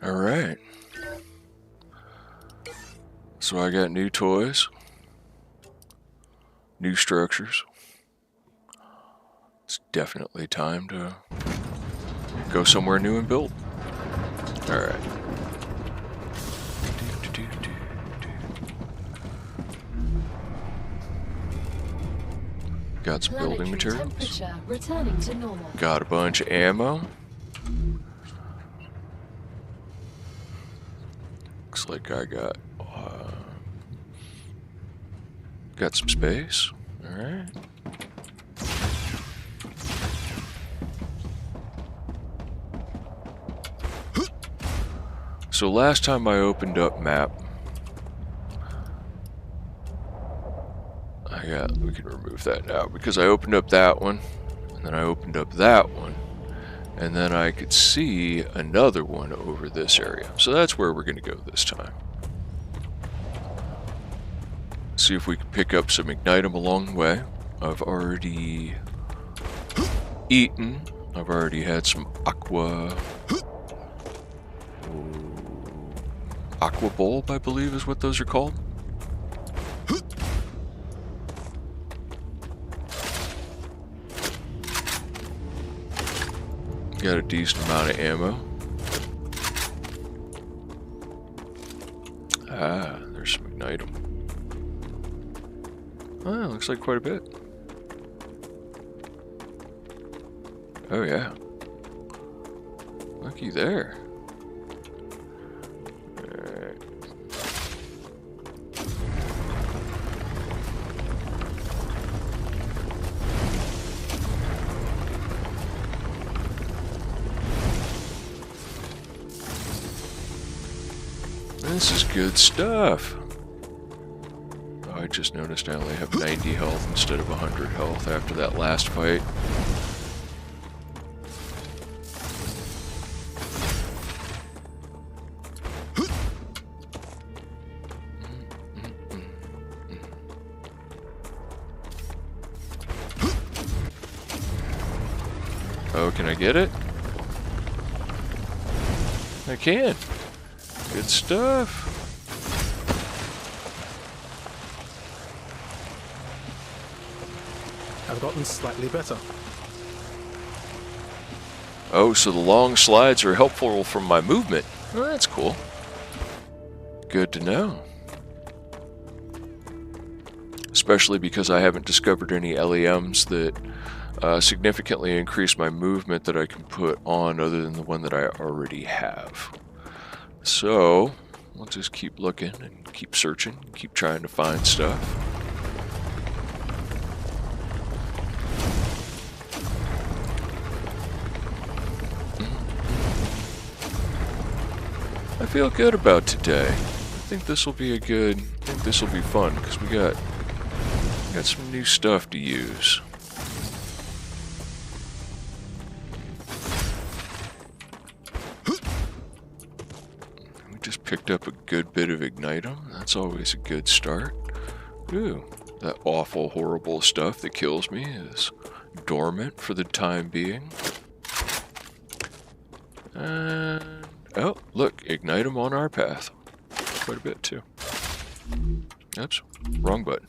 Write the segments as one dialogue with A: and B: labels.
A: All right. So I got new toys, new structures. It's definitely time to go somewhere new and build. All right. Got some building materials.
B: Returning to normal.
A: Got a bunch of ammo. Looks like I got some space. All right. So last time I opened up map, we can remove that now because I opened up that one, and then I opened up that one, and then I could see another one over this area. So that's where we're going to go this time. See if we can pick up some Ignitum along the way. I've already eaten. I've already had some aqua bulb, I believe is what those are called. Got a decent amount of ammo. Ah, there's some Ignitum. Ah, looks like quite a bit. Oh yeah. Looky there. Alright. This is good stuff. Oh, I just noticed I only have 90 health instead of 100 health after that last fight. Oh, can I get it? I can. Good stuff.
C: I've gotten slightly better.
A: Oh, so the long slides are helpful from my movement. Oh, that's cool. Good to know. Especially because I haven't discovered any LEMs that significantly increase my movement that I can put on other than the one that I already have. So, we'll just keep looking and keep searching, keep trying to find stuff. I feel good about today. I think this will be fun because we got some new stuff to use. just picked up a good bit of ignitum. That's always a good start. Ooh, that awful, horrible stuff that kills me is dormant for the time being. And, oh, look, ignitum on our path. Quite a bit, too. Oops, wrong button.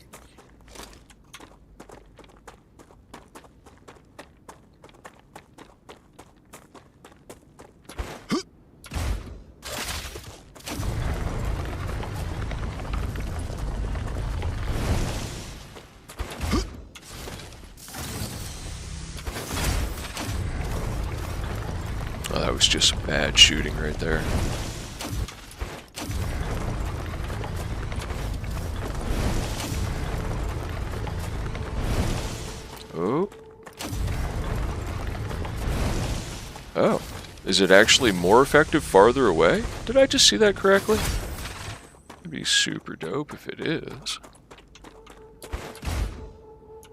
A: Oh, that was just some bad shooting right there. Oh. Oh. Is it actually more effective farther away? Did I just see that correctly? It'd be super dope if it is.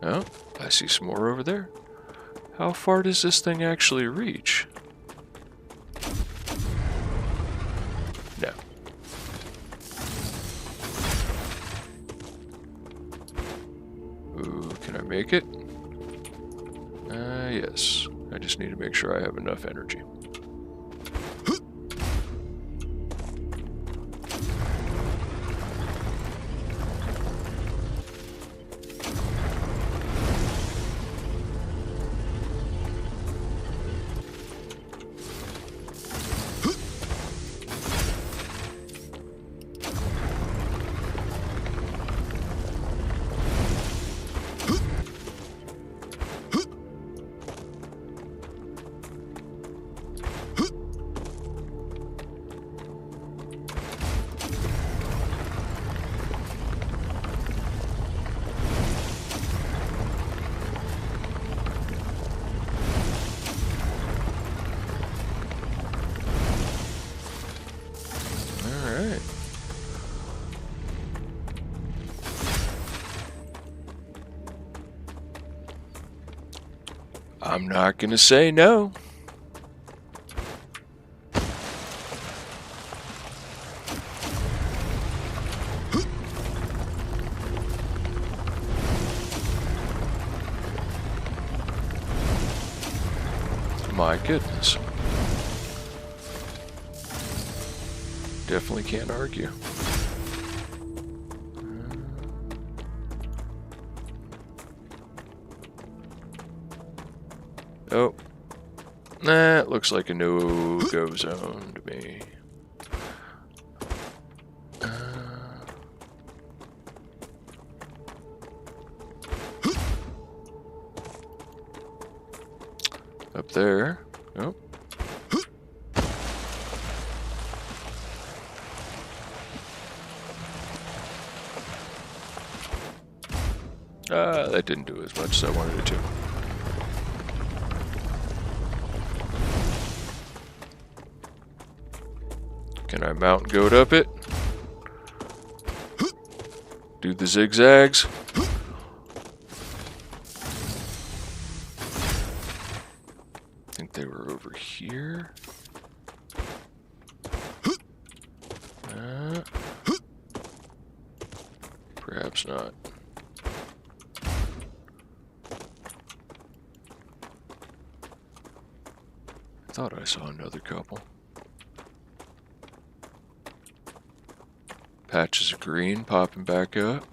A: Oh, I see some more over there. How far does this thing actually reach? No. Ooh, can I make it? Yes. I just need to make sure I have enough energy. I'm not gonna say no. My goodness. Definitely can't argue. Oh. That looks like a no-go zone to me. Up there. Oh. That didn't do as much as I wanted it to. Can I mountain goat up it? Do the zigzags? I think they were over here. Perhaps not. I thought I saw another couple. Patches of green popping back up.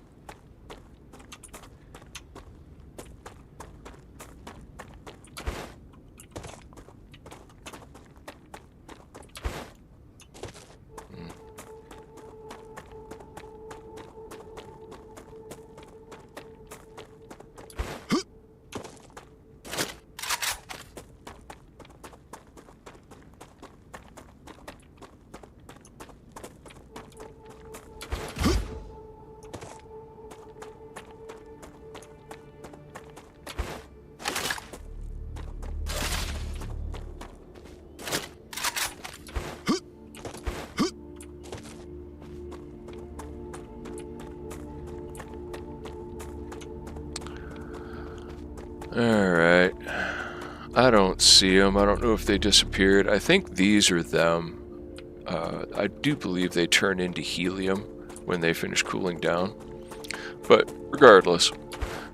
A: Alright. I don't see them. I don't know if they disappeared. I think these are them. I do believe they turn into helium when they finish cooling down. But regardless,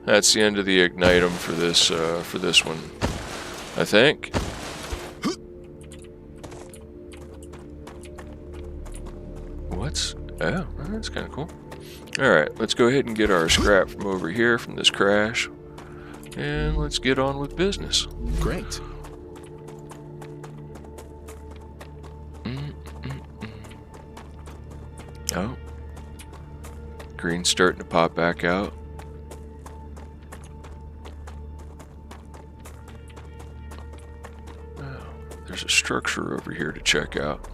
A: that's the end of the ignitum for this one, I think. Oh, that's kind of cool. Alright, let's go ahead and get our scrap from over here from this crash. And let's get on with business.
B: Great.
A: Oh. Green's starting to pop back out. Oh, there's a structure over here to check out.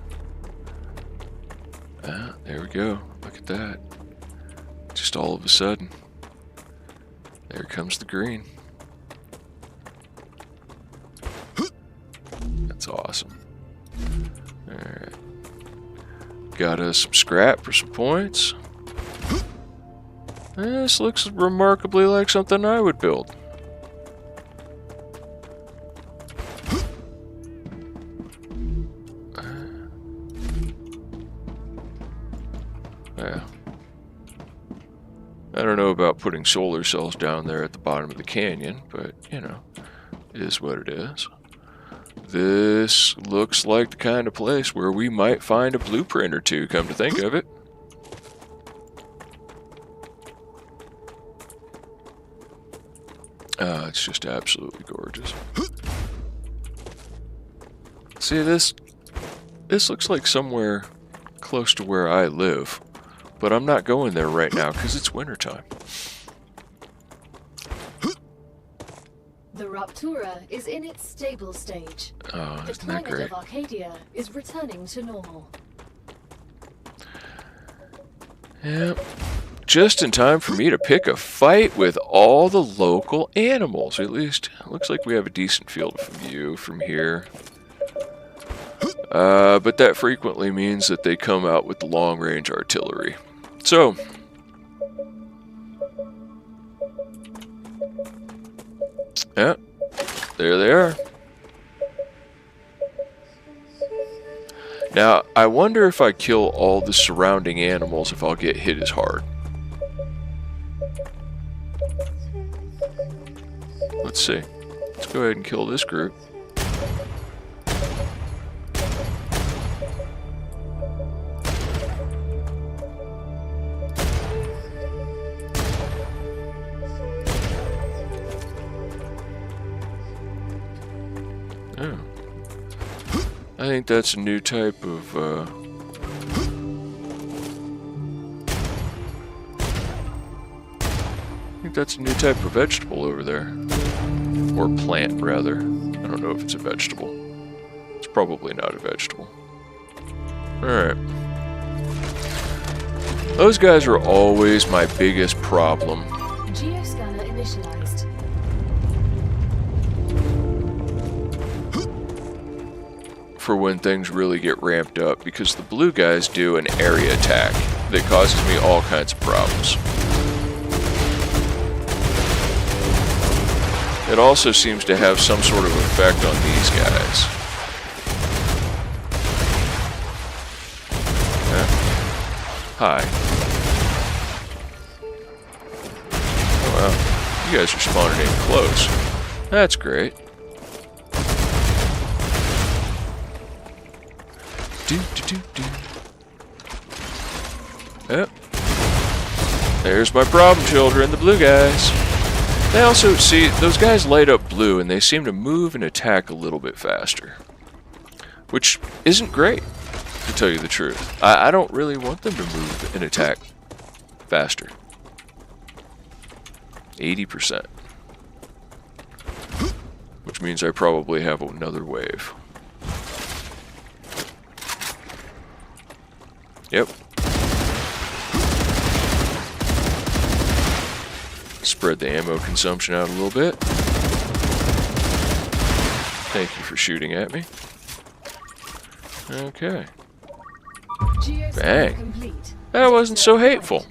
A: Ah, there we go. Look at that. Just all of a sudden. There comes the green. That's awesome. Alright. Got us some scrap for some points. This looks remarkably like something I would build. Yeah. I don't know about putting solar cells down there at the bottom of the canyon, but, you know, it is what it is. This looks like the kind of place where we might find a blueprint or two, come to think of it. It's just absolutely gorgeous. See, this looks like somewhere close to where I live, but I'm not going there right now because it's wintertime.
C: The Rupture is in its stable stage.
A: Oh,
C: the
A: isn't that
C: climate
A: great?
C: of Arcadia is returning to normal.
A: Yep. Just in time for me to pick a fight with all the local animals. At least, it looks like we have a decent field of view from here. But that frequently means that they come out with the long-range artillery. So, yeah, there they are. Now, I wonder if I kill all the surrounding animals if I'll get hit as hard. Let's see. Let's go ahead and kill this group. Oh. I think that's a new type of, that's a new type of vegetable over there. Or plant, rather. I don't know if it's a vegetable. It's probably not a vegetable. Alright. Those guys are always my biggest problem.
C: Geoscanner initialized.
A: For when things really get ramped up, because the blue guys do an area attack that causes me all kinds of problems. It also seems to have some sort of effect on these guys. Hi. Oh wow, you guys are spawning in close. That's great. Yep. There's my problem children, the blue guys. They also, see, those guys light up blue and they seem to move and attack a little bit faster. Which isn't great, to tell you the truth. I don't really want them to move and attack faster. 80%. Which means I probably have another wave. Yep. Spread the ammo consumption out a little bit. Thank you for shooting at me. Okay. Bang. That wasn't so hateful.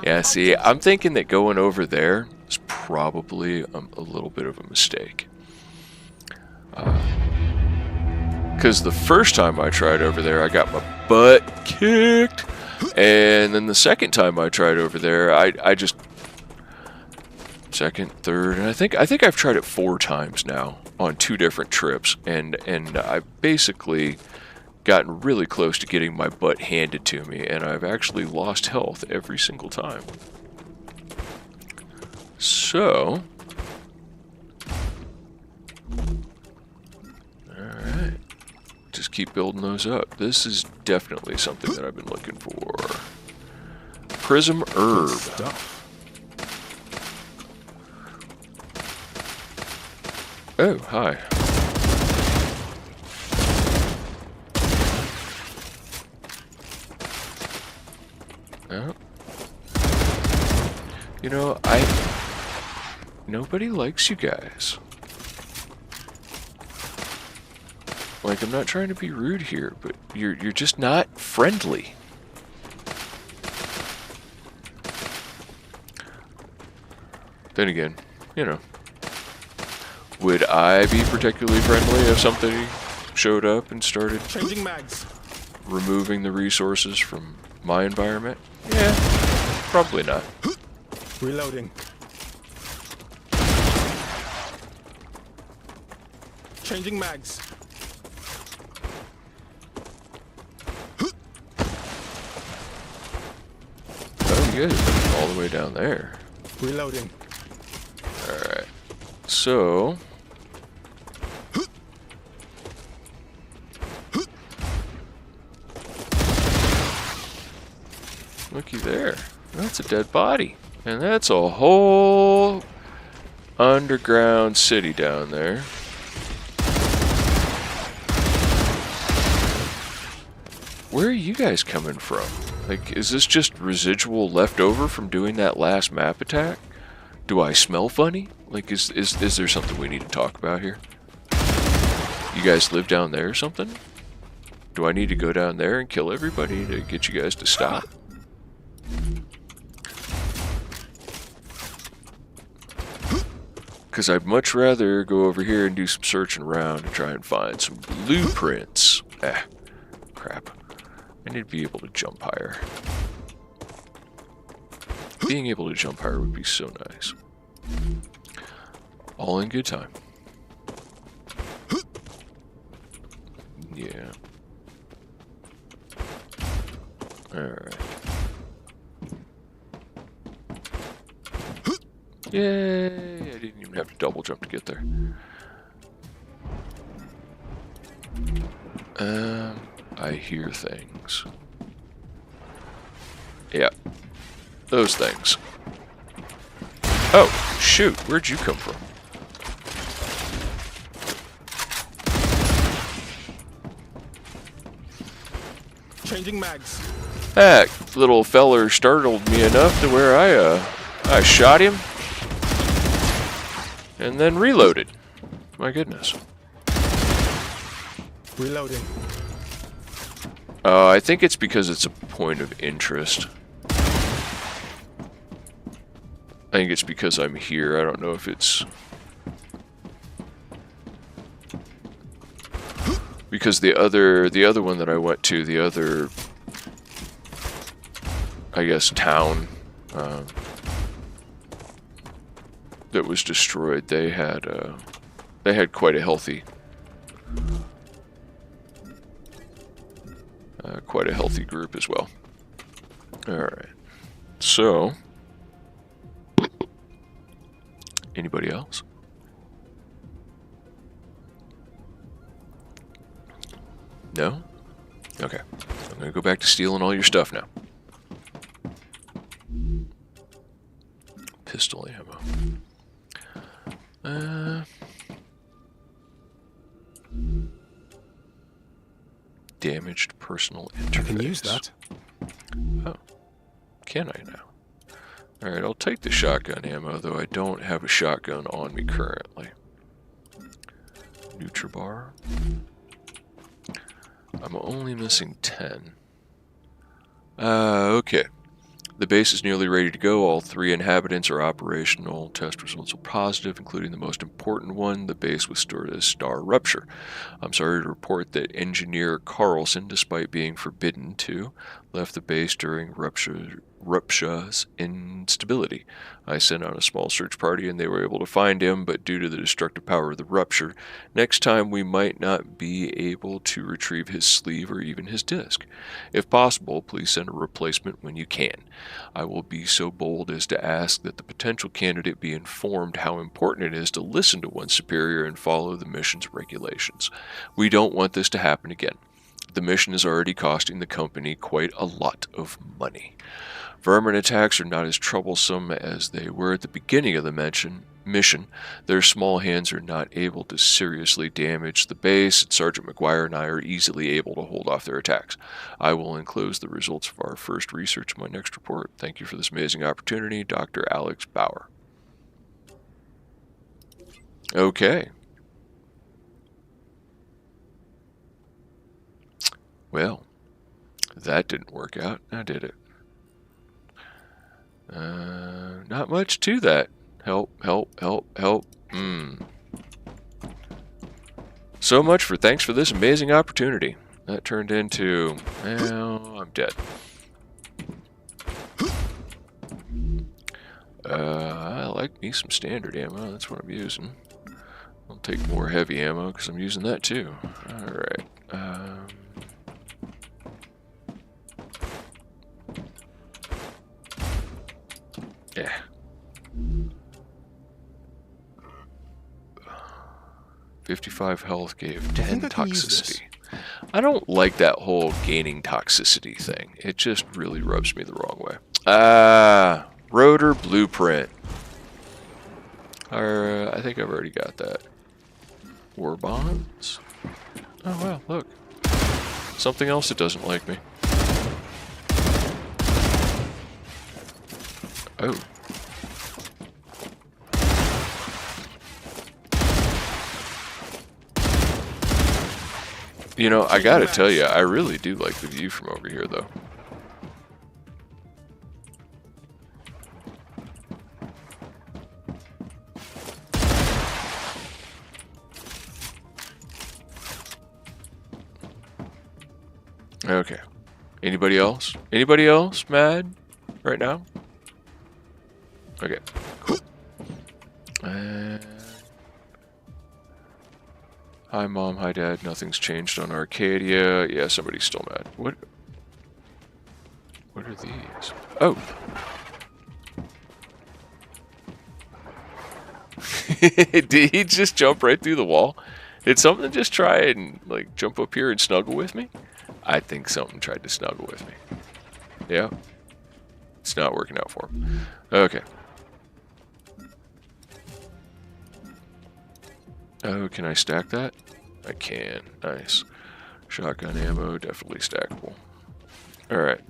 A: Yeah, see, I'm thinking that going over there is probably a little bit of a mistake. Because the first time I tried over there, I got my butt kicked. And then the second time I tried over there, I just... Second, third, and I think I've tried it 4 times now on 2 different trips. And I've basically gotten really close to getting my butt handed to me. And I've actually lost health every single time. So... Alright. Just keep building those up. This is definitely something that I've been looking for. Prism Herb. Oh, hi. Oh. You know, nobody likes you guys. Like, I'm not trying to be rude here, but you're just not friendly. Then again, you know, would I be particularly friendly if somebody showed up and started
B: changing mags,
A: removing the resources from my environment? Yeah, probably not.
B: Reloading. Changing mags.
A: Oh, you guys are all the way down there.
B: Reloading.
A: Alright. So... looky there. That's a dead body. And that's a whole underground city down there. Where are you guys coming from? Like, is this just residual left over from doing that last map attack? Do I smell funny? Like, is there something we need to talk about here? You guys live down there or something? Do I need to go down there and kill everybody to get you guys to stop? Because I'd much rather go over here and do some searching around and try and find some blueprints. Crap. I need to be able to jump higher. Being able to jump higher would be so nice. All in good time. Yeah. Alright. Yay! I didn't even have to double jump to get there. I hear things. Yeah. Those things. Oh, shoot. Where'd you come from?
B: Changing mags.
A: That little feller startled me enough to where I shot him and then reloaded. My goodness.
B: Reloading.
A: I think it's because it's a point of interest. I think it's because I'm here. I don't know if it's... because the other one that I went to, the other, I guess, town that was destroyed, they had quite a healthy group as well. All right. So, anybody else? No? Okay. I'm gonna go back to stealing all your stuff now. Pistol ammo. Damaged personal interface.
B: I can use that.
A: Oh. Can I now? Alright, I'll take the shotgun ammo, though I don't have a shotgun on me currently. Nutribar. I'm only missing 10. Okay. The base is nearly ready to go. All 3 inhabitants are operational. Test results are positive, including the most important one. The base was stored as Star Rupture. I'm sorry to report that Engineer Carlson, despite being forbidden to, left the base during Rupture's instability. I sent out a small search party and they were able to find him, but due to the destructive power of the Rupture, next time we might not be able to retrieve his sleeve or even his disc. If possible, please send a replacement when you can. I will be so bold as to ask that the potential candidate be informed how important it is to listen to one's superior and follow the mission's regulations. We don't want this to happen again. The mission is already costing the company quite a lot of money. Vermin attacks are not as troublesome as they were at the beginning of the mission. Their small hands are not able to seriously damage the base, and Sergeant McGuire and I are easily able to hold off their attacks. I will enclose the results of our first research in my next report. Thank you for this amazing opportunity, Dr. Alex Bauer. Okay. Well, that didn't work out, now did it? Not much to that. Help. So much for thanks for this amazing opportunity. That turned into, well, I'm dead. I like me some standard ammo, that's what I'm using. I'll take more heavy ammo because I'm using that too. Alright. Yeah. $55 health gave 10 toxicity. I don't like that whole gaining toxicity thing. It just really rubs me the wrong way. Rotor blueprint. I think I've already got that. War bonds. Oh wow, look. Something else that doesn't like me. Oh. You know, I gotta tell you, I really do like the view from over here, though. Okay. Anybody else? Anybody else mad right now? Okay, cool. Hi Mom, hi Dad, nothing's changed on Arcadia. Yeah, somebody's still mad. What are these? Oh! Did he just jump right through the wall? Did something just try and, like, jump up here and snuggle with me? I think something tried to snuggle with me. Yeah. It's not working out for him. Okay. Oh, can I stack that? I can. Nice. Shotgun ammo, definitely stackable. Alright.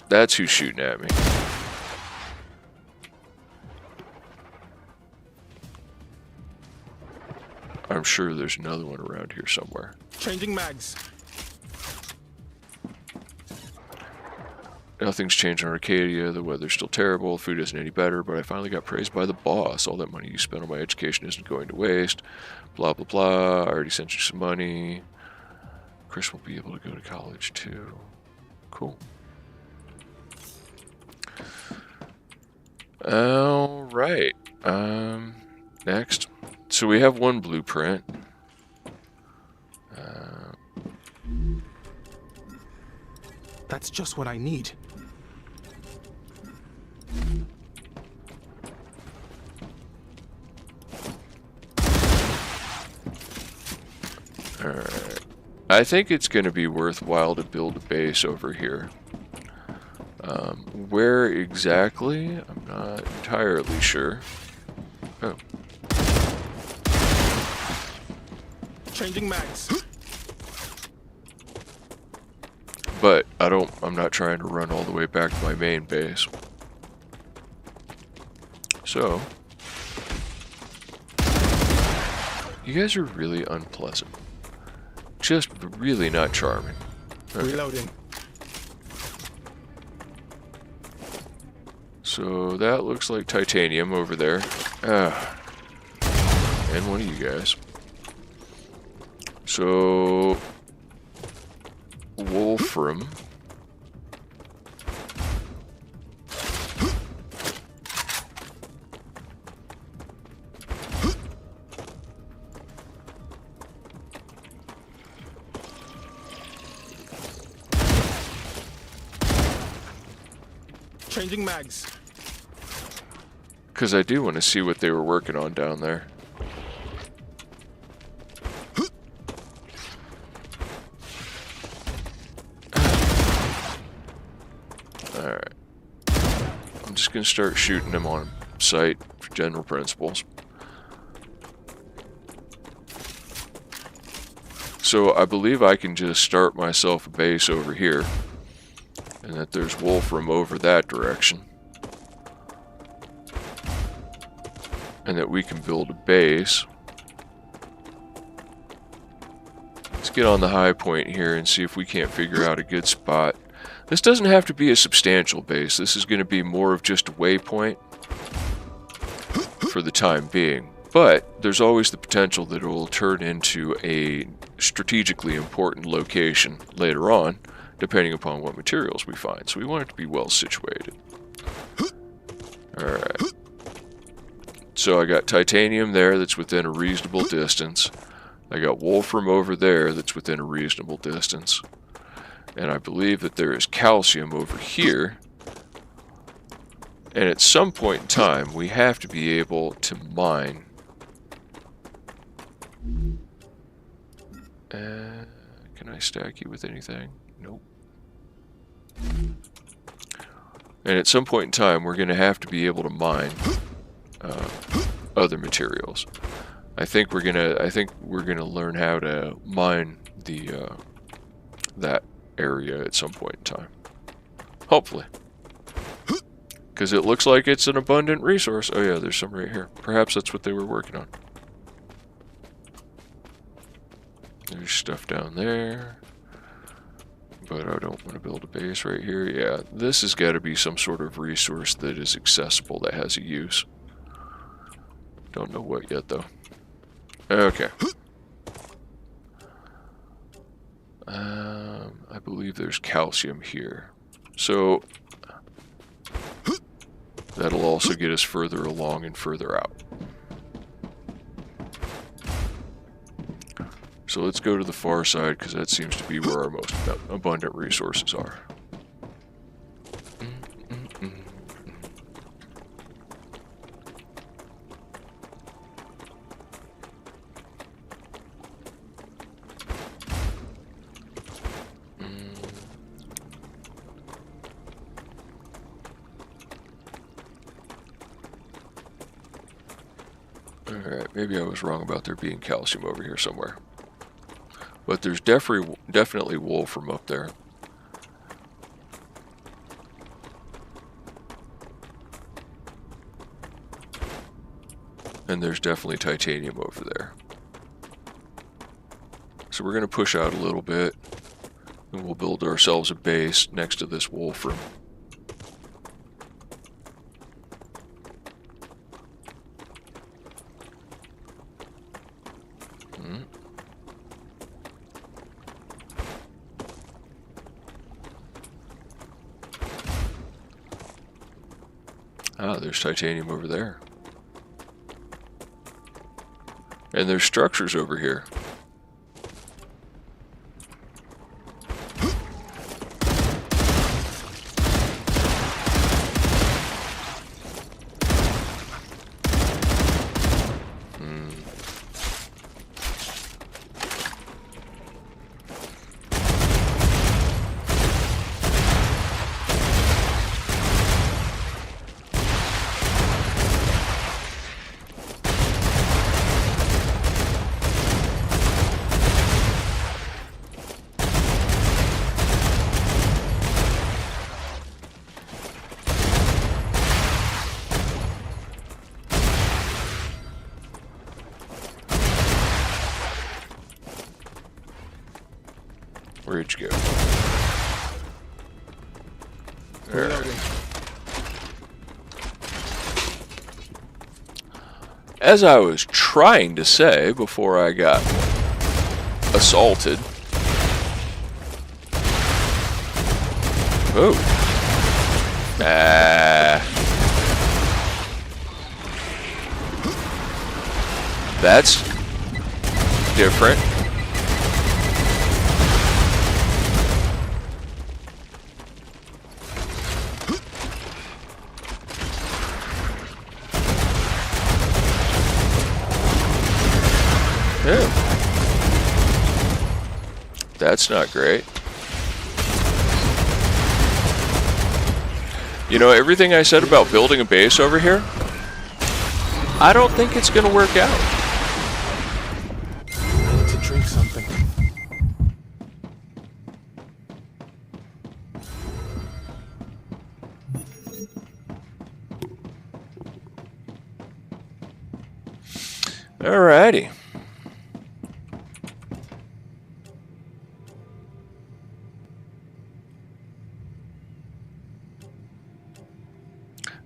A: That's who's shooting at me. I'm sure there's another one around here somewhere.
B: Changing mags.
A: Nothing's changed on Arcadia, the weather's still terrible, food isn't any better, but I finally got praised by the boss. All that money you spent on my education isn't going to waste. Blah, blah, blah. I already sent you some money. Chris will be able to go to college too. Cool. Alright. Next. So we have one blueprint.
B: That's just what I need.
A: Alright. I think it's going to be worthwhile to build a base over here. Where exactly? I'm not entirely sure. Oh.
B: Changing mags.
A: But I'm not trying to run all the way back to my main base. So, you guys are really unpleasant. Just really not charming. Okay.
B: Reloading.
A: So that looks like titanium over there. And one of you guys. So wolfram.
B: Changing mags.
A: Because I do want to see what they were working on down there. Alright. I'm just going to start shooting them on sight for general principles. So I believe I can just start myself a base over here. And that there's wolfram over that direction. And that we can build a base. Let's get on the high point here and see if we can't figure out a good spot. This doesn't have to be a substantial base. This is going to be more of just a waypoint for the time being. But there's always the potential that it will turn into a strategically important location later on, depending upon what materials we find. So we want it to be well situated. Alright. So I got titanium there that's within a reasonable distance. I got wolfram over there that's within a reasonable distance. And I believe that there is calcium over here. And at some point in time, we have to be able to mine. Can I stack you with anything? Nope. And at some point in time, we're going to have to be able to mine other materials. I think we're gonna learn how to mine the that area at some point in time. Hopefully, because it looks like it's an abundant resource. Oh yeah, there's some right here. Perhaps that's what they were working on. There's stuff down there. But I don't want to build a base right here. Yeah, this has got to be some sort of resource that is accessible, that has a use. Don't know what yet, though. Okay. I believe there's calcium here. So, that'll also get us further along and further out. So let's go to the far side, because that seems to be where our most abundant resources are. Alright, maybe I was wrong about there being calcium over here somewhere. But there's definitely wolfram up there. And there's definitely titanium over there. So we're going to push out a little bit. And we'll build ourselves a base next to this wolfram. Ah, there's titanium over there. And there's structures over here. Where'd you go? There. as I was trying to say before I got assaulted. Oh. That's different. Yeah. That's not great. You know, everything I said about building a base over here, I don't think it's going to work out.
B: I need to drink something.
A: Alrighty.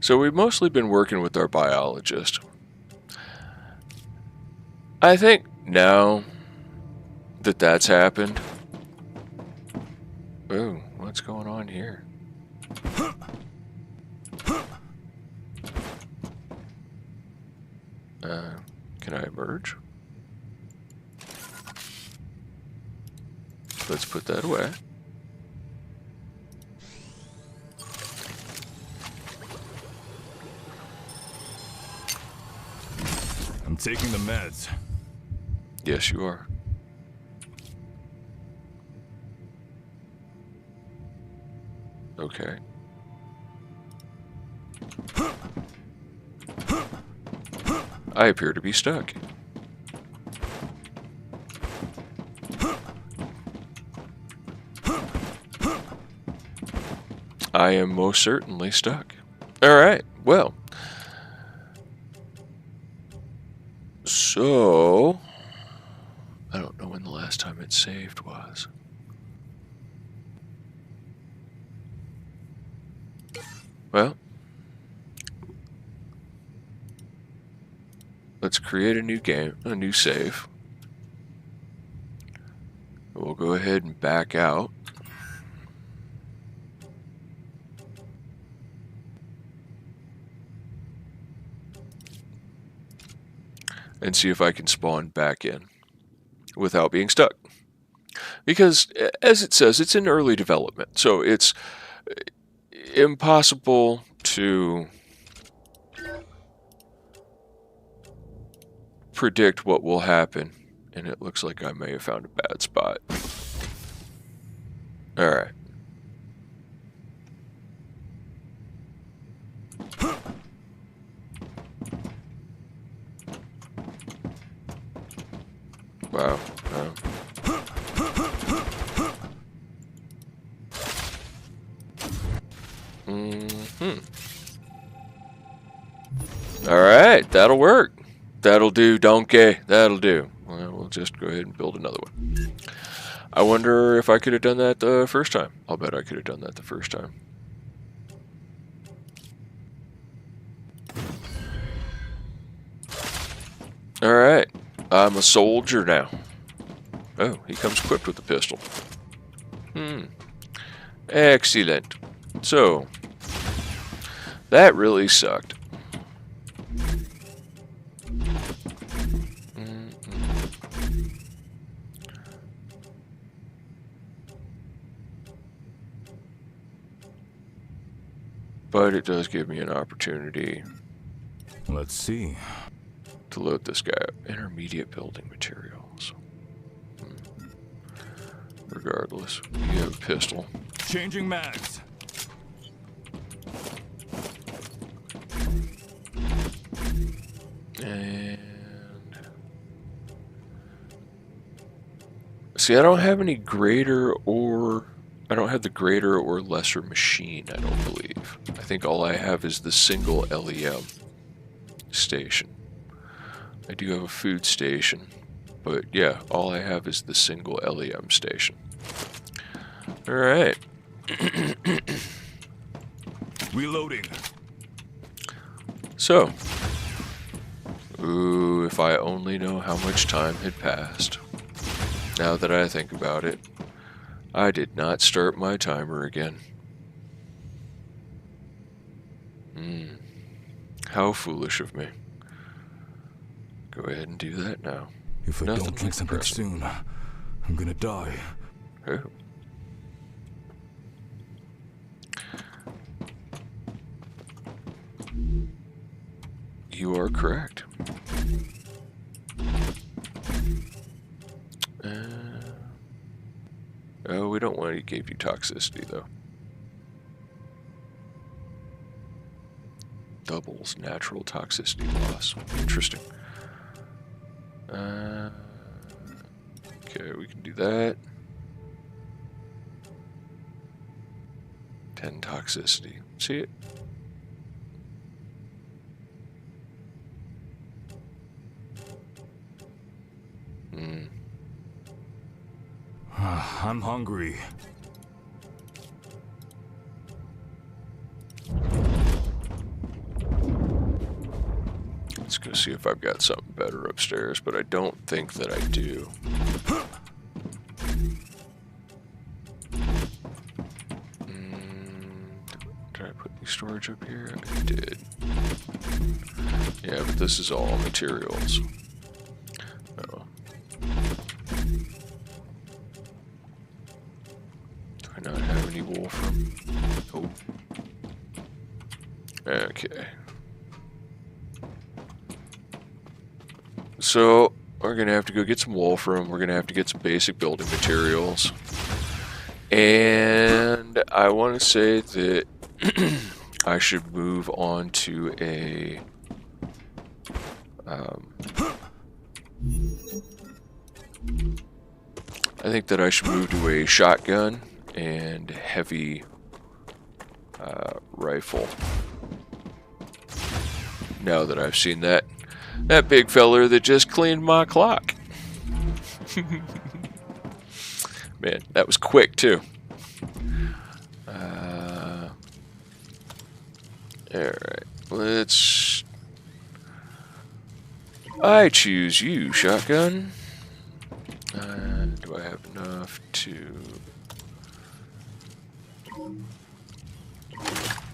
A: So we've mostly been working with our biologist. I think now that that's happened... Ooh, what's going on here? Can I emerge? Let's put that away.
D: I'm taking the meds.
A: Yes, you are. Okay. I appear to be stuck. I am most certainly stuck. Alright, well. So, I don't know when the last time it saved was. Well, let's create a new game, a new save. We'll go ahead and back out. And see if I can spawn back in without being stuck. Because, as it says, it's in early development, so it's impossible to predict what will happen. And it looks like I may have found a bad spot. Alright. Wow. Alright, that'll work. That'll do, donkey. That'll do. Well, we'll just go ahead and build another one. I wonder if I could have done that the first time. I'll bet I could have done that the first time. Alright. I'm a soldier now. Oh, he comes equipped with a pistol. Excellent. So, that really sucked. But it does give me an opportunity.
D: Let's see.
A: To load this guy up. Intermediate building materials. Regardless, you have a pistol.
D: Changing mags.
A: And see, I don't have any greater or I don't have the greater or lesser machine, I don't believe. I think all I have is the single LEM station. I do have a food station, but yeah, all I have is the single LEM station. Alright.
D: Reloading.
A: So, Ooh, if I only know how much time had passed. Now that I think about it, I did not start my timer again. How foolish of me. Go ahead and do that now.
D: If I
A: Nothing
D: don't drink
A: like
D: something
A: pressing.
D: soon, I'm gonna die.
A: Oh. You are correct. Oh, we don't want to give you toxicity, though. Doubles natural toxicity loss. Interesting. Okay, we can do that. 10 toxicity. See it?
D: I'm hungry.
A: Let's go see if I've got something better upstairs, but I don't think that I do. Did I put any storage up here? I did. Yeah, but this is all materials. Oh. Do I not have any wolfram? Oh. Okay. So, we're going to have to go get some wolfram. We're going to have to get some basic building materials. And I want to say that I should move on to a... I think that I should move to a shotgun and heavy rifle. Now that I've seen that big feller that just cleaned my clock. Man, that was quick too. Alright, let's... I choose you, shotgun. Do I have enough to...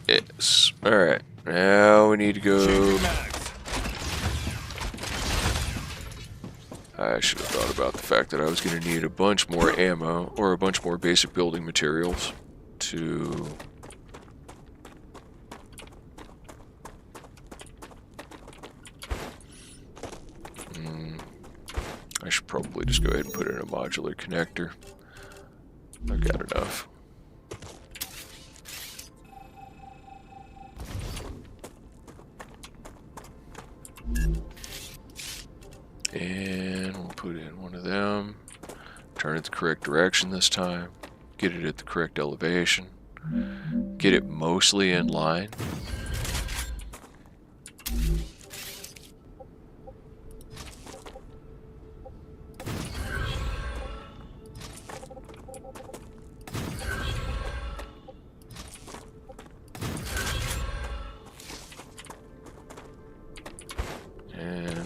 A: Yes. Alright, now we need to go... I should have thought about the fact that I was going to need a bunch more ammo, or a bunch more basic building materials to... I should probably just go ahead and put in a modular connector. I've got enough. And we'll put in one of them. Turn it the correct direction this time. Get it at the correct elevation. Get it mostly in line.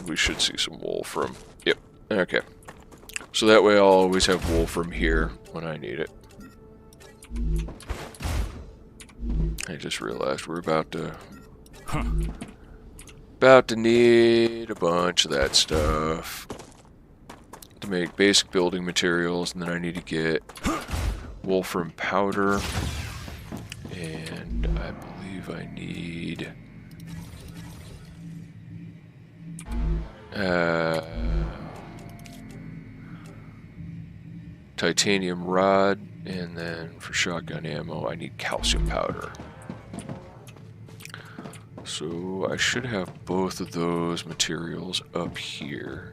A: We should see some wolfram. Yep. Okay. So that way I'll always have wolfram here when I need it. I just realized we're about to need a bunch of that stuff to make basic building materials, and then I need to get wolfram powder, and I believe I need titanium rod, and then for shotgun ammo I need calcium powder. So I should have both of those materials up here.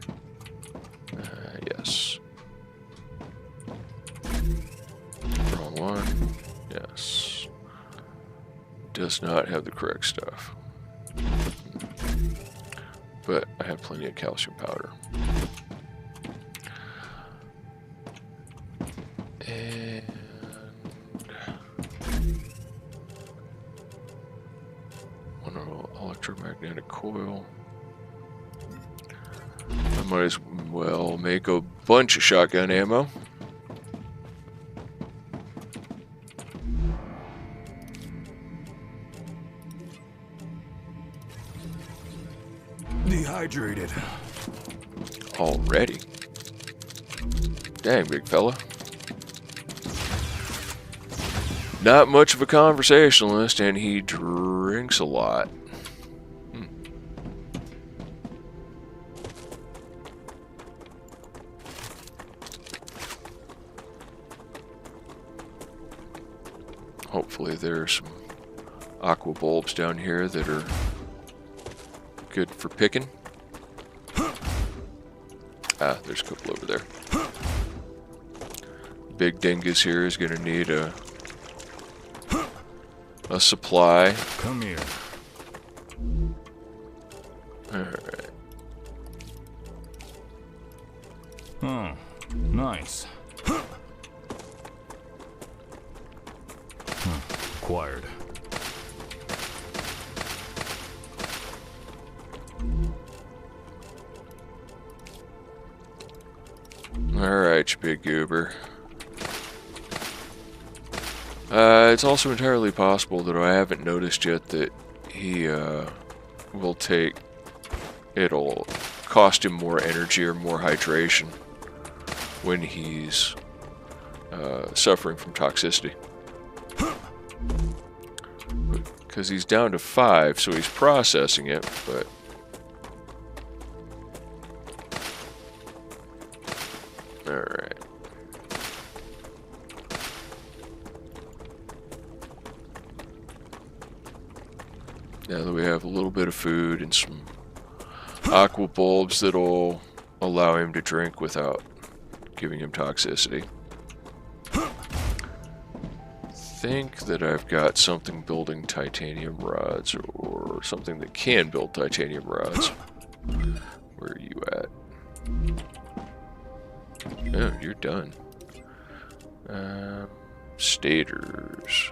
A: Yes. Wrong one. Yes. Does not have the correct stuff. But I have plenty of calcium powder. And one electromagnetic coil. Might as well make a bunch of shotgun ammo.
D: Dehydrated.
A: Already. Dang, big fella. Not much of a conversationalist, and he drinks a lot. Hopefully there are some aqua bulbs down here that are good for picking. Ah, there's a couple over there. Big dingus here is going to need a supply.
D: Come here.
A: Alright.
D: Oh, nice. Acquired.
A: Alright, you big goober. It's also entirely possible that I haven't noticed yet that he will take... It'll cost him more energy or more hydration when he's suffering from toxicity. Because he's down to 5, so he's processing it, but... Alright. Now that we have a little bit of food and some aqua bulbs that'll allow him to drink without giving him toxicity. I think that I've got something building titanium rods, or something that can build titanium rods. Where are you at? Oh, you're done. Stators.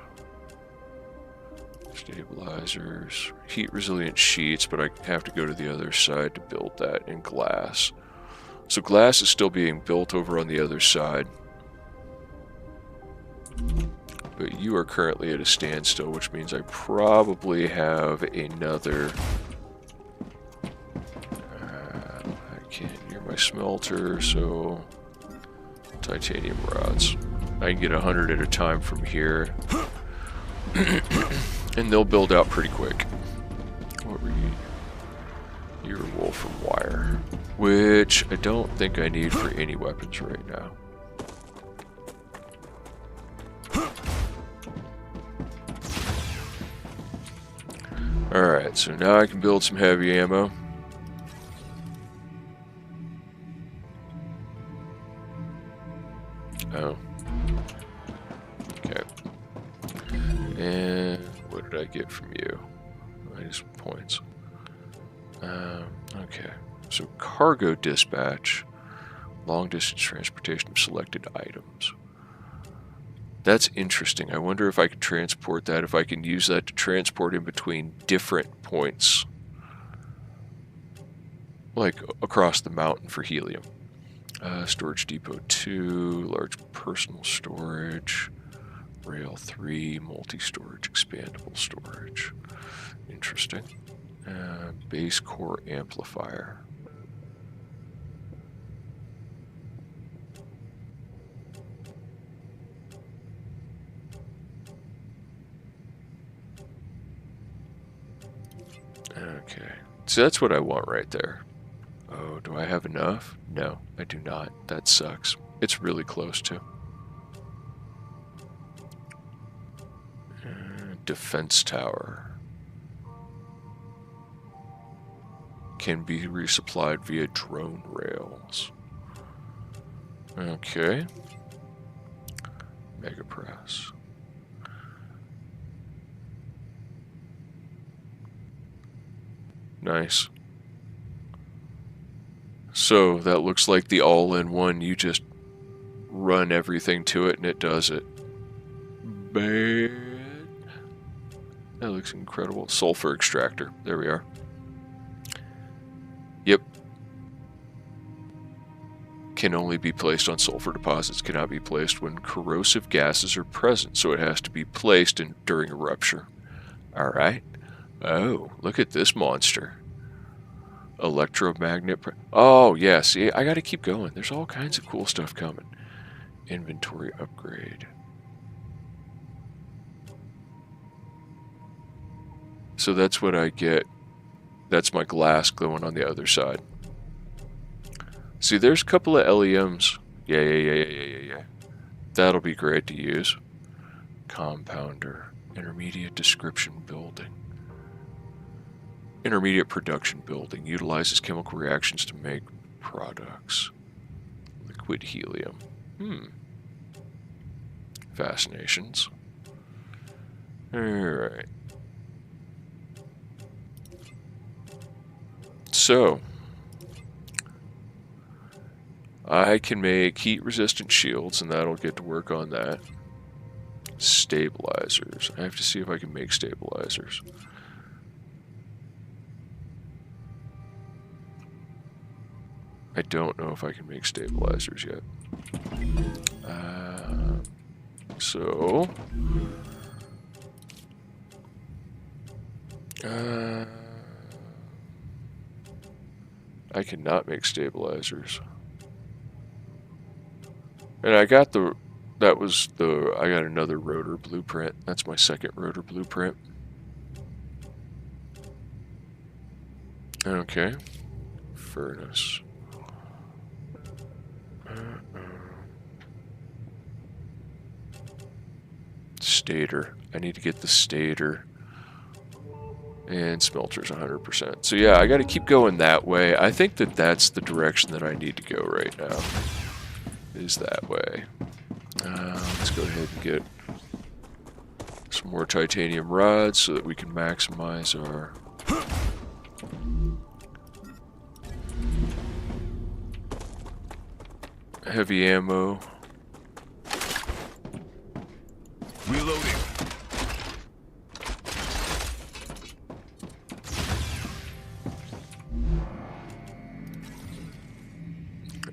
A: Stabilizers. Heat resilient sheets, but I have to go to the other side to build that in glass. So glass is still being built over on the other side. But you are currently at a standstill, which means I probably have another... I can't near my smelter, so... Titanium rods. I can get 100 at a time from here. And they'll build out pretty quick. What were you? You're wolfram wire. Which I don't think I need for any weapons right now. Alright, so now I can build some heavy ammo. Oh. Okay. And what did I get from you? Minus points. Okay. So cargo dispatch. Long distance transportation of selected items. That's interesting. I wonder if I can transport that, if I can use that to transport in between different points. Like across the mountain for helium. Storage depot 2, large personal storage, rail 3, multi-storage, expandable storage. Interesting. Base core amplifier. Okay, so that's what I want right there. Oh, do I have enough? No, I do not. That sucks. It's really close to. Defense tower. Can be resupplied via drone rails. Okay. Mega press. Nice. So that looks like the all-in-one. You just run everything to it and it does it. Bad. That looks incredible. Sulfur extractor. There we are. Yep. can only be placed on sulfur deposits, cannot be placed when corrosive gases are present, so it has to be placed during a rupture. Alright. Oh, look at this monster. Electromagnet. Oh, yeah, see, I gotta keep going. There's all kinds of cool stuff coming. Inventory upgrade. So that's what I get. That's my glass going on the other side. See, there's a couple of LEMs. Yeah. That'll be great to use. Compounder. Intermediate description building. Intermediate production building. Utilizes chemical reactions to make products. Liquid helium. Fascinations. Alright. So, I can make heat-resistant shields, and that'll get to work on that. Stabilizers. I have to see if I can make stabilizers. I don't know if I can make stabilizers yet. I cannot make stabilizers. And I got I got another rotor blueprint. That's my second rotor blueprint. Okay. Furnace. Stator. I need to get the stator. And smelters 100%. So yeah, I got to keep going that way. I think that that's the direction that I need to go right now. Is that way. Let's go ahead and get some more titanium rods so that we can maximize our heavy ammo.
D: Reloading.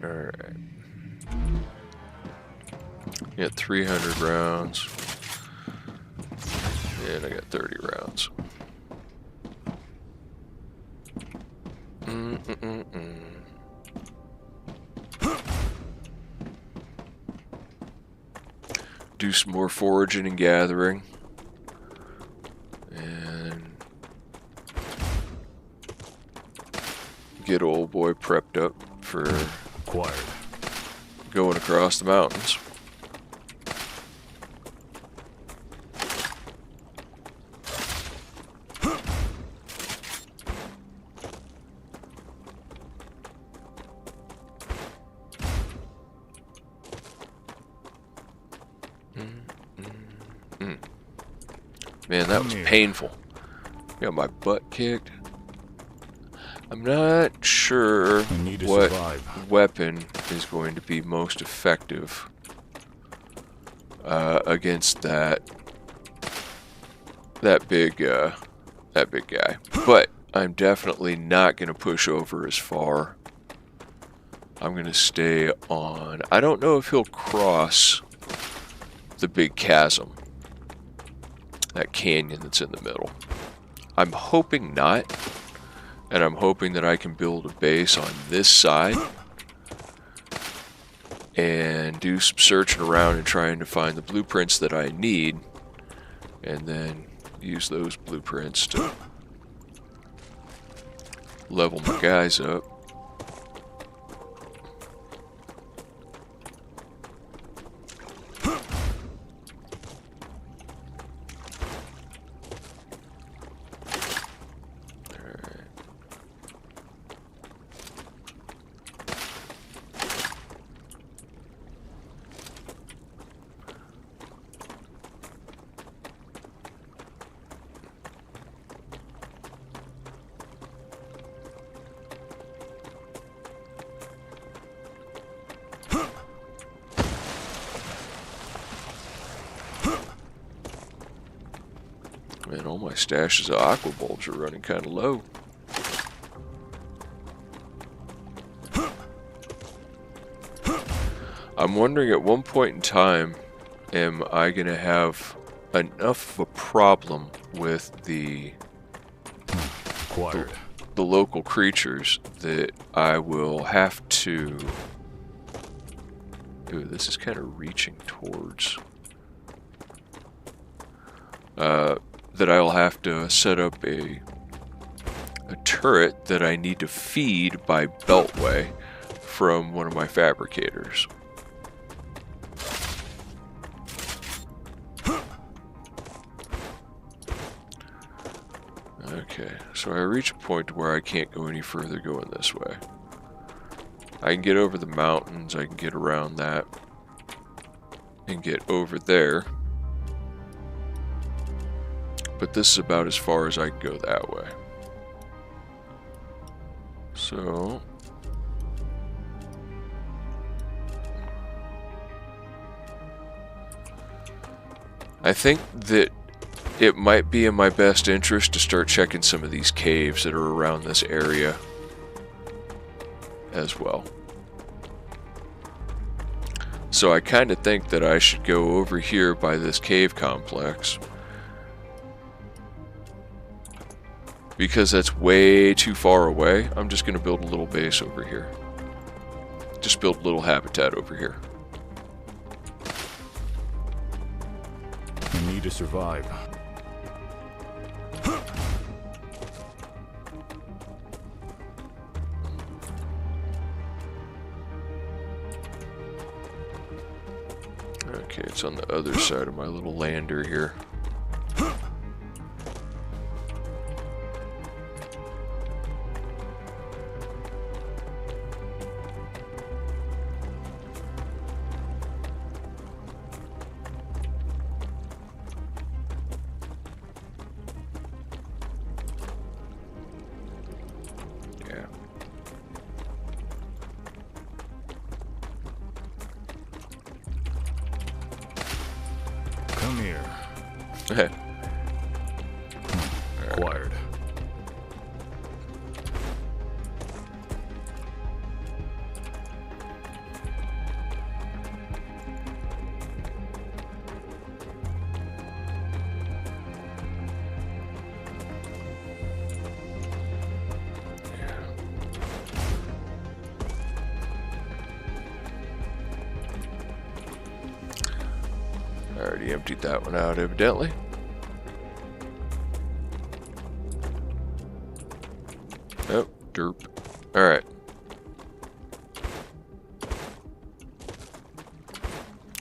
A: Alright. Got 300 rounds. And I got 30 rounds. Do some more foraging and gathering. And get old boy prepped up for
D: Acquired.
A: going across the mountains. Man, that was painful. Got my butt kicked. I'm not sure what weapon is going to be most effective against that big guy. But I'm definitely not going to push over as far. I'm going to stay on. I don't know if he'll cross the big chasm, that canyon that's in the middle. I'm hoping not. And I'm hoping that I can build a base on this side and do some searching around and trying to find the blueprints that I need, and then use those blueprints to level my guys up. Man, all my stashes of aqua bulbs are running kind of low. I'm wondering at one point in time, am I going to have enough of a problem with the
D: Acquired.
A: local creatures that I will have to... Ooh, this is kind of reaching towards... that I'll have to set up a turret that I need to feed by beltway from one of my fabricators. Okay, so I reach a point where I can't go any further going this way. I can get over the mountains, I can get around that, and get over there. But this is about as far as I can go that way. So... I think that it might be in my best interest to start checking some of these caves that are around this area as well. So I kind of think that I should go over here by this cave complex, because that's way too far away. I'm just going to build a little base over here. Just build a little habitat over here.
D: You need to survive.
A: Okay, it's on the other side of my little lander here.
D: Come here.
A: Okay.
D: Acquired.
A: I already emptied that one out, evidently. Oh, derp. Alright.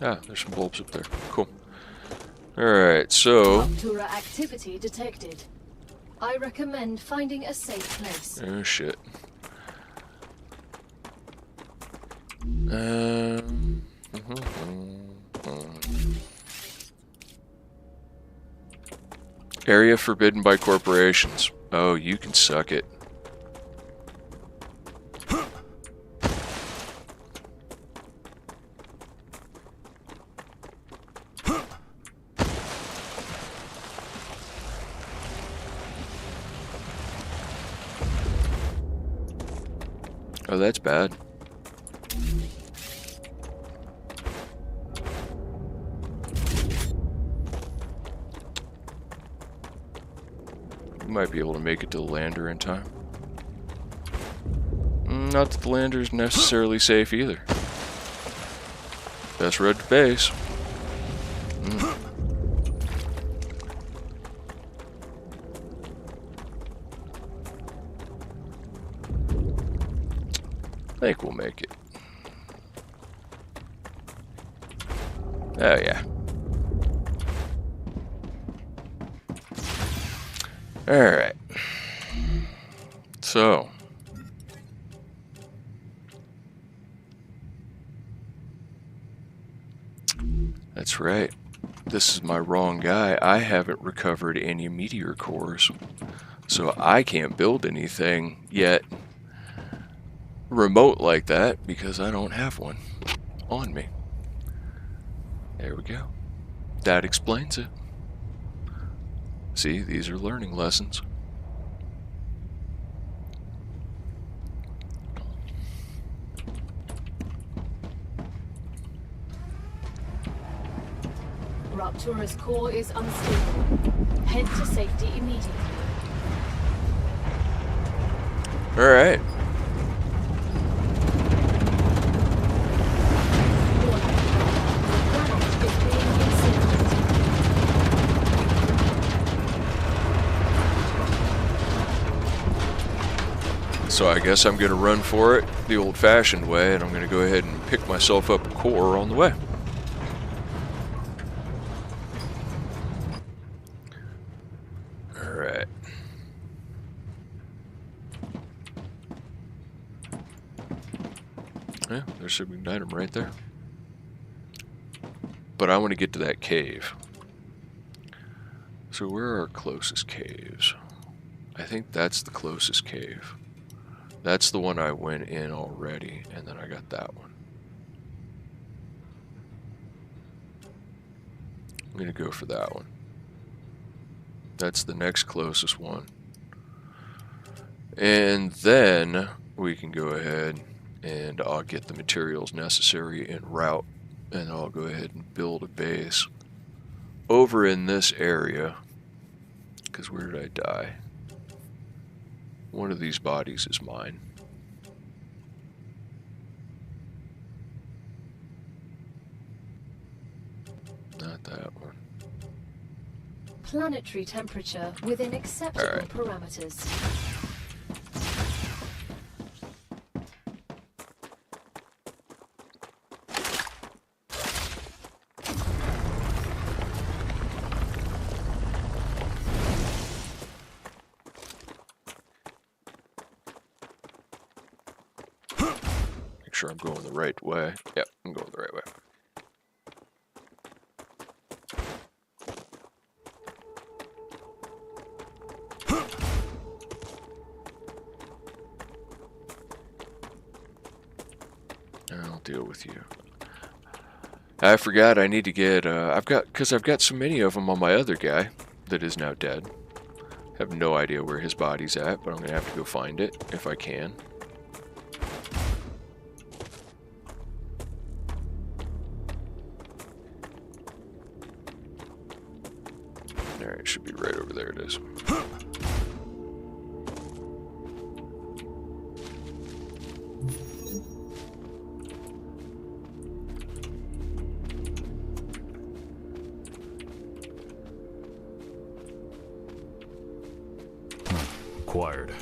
A: Ah, there's some bulbs up there. Cool. Alright, so...
C: Rupture activity detected. I recommend finding a safe place.
A: Oh, shit. Area forbidden by corporations. Oh, you can suck it. Oh, that's bad. We might be able to make it to the lander in time. Not that the lander is necessarily safe either. Best road to base. I think we'll make it. Oh yeah. Alright. So. That's right. This is my wrong guy. I haven't recovered any meteor cores. So I can't build anything yet remote like that because I don't have one on me. There we go. That explains it. See, these are learning lessons.
C: Ruptura's core is unstable. Head to safety immediately.
A: Alright. So I guess I'm going to run for it the old-fashioned way, and I'm going to go ahead and pick myself up a core on the way. Alright. Yeah, there should be an item right there. But I want to get to that cave. So where are our closest caves? I think that's the closest cave. That's the one I went in already, and then I got that one. I'm going to go for that one. That's the next closest one. And then we can go ahead and I'll get the materials necessary en route, and I'll go ahead and build a base over in this area. Because where did I die? One of these bodies is mine. Not that one.
C: Planetary temperature within acceptable parameters.
A: Make sure I'm going the right way. Yep, I'm going the right way. I'll deal with you. I forgot I need to get, I've got so many of them on my other guy that is now dead. Have no idea where his body's at, but I'm going to have to go find it if I can. Alright, it should be right over there. It is.
D: Acquired.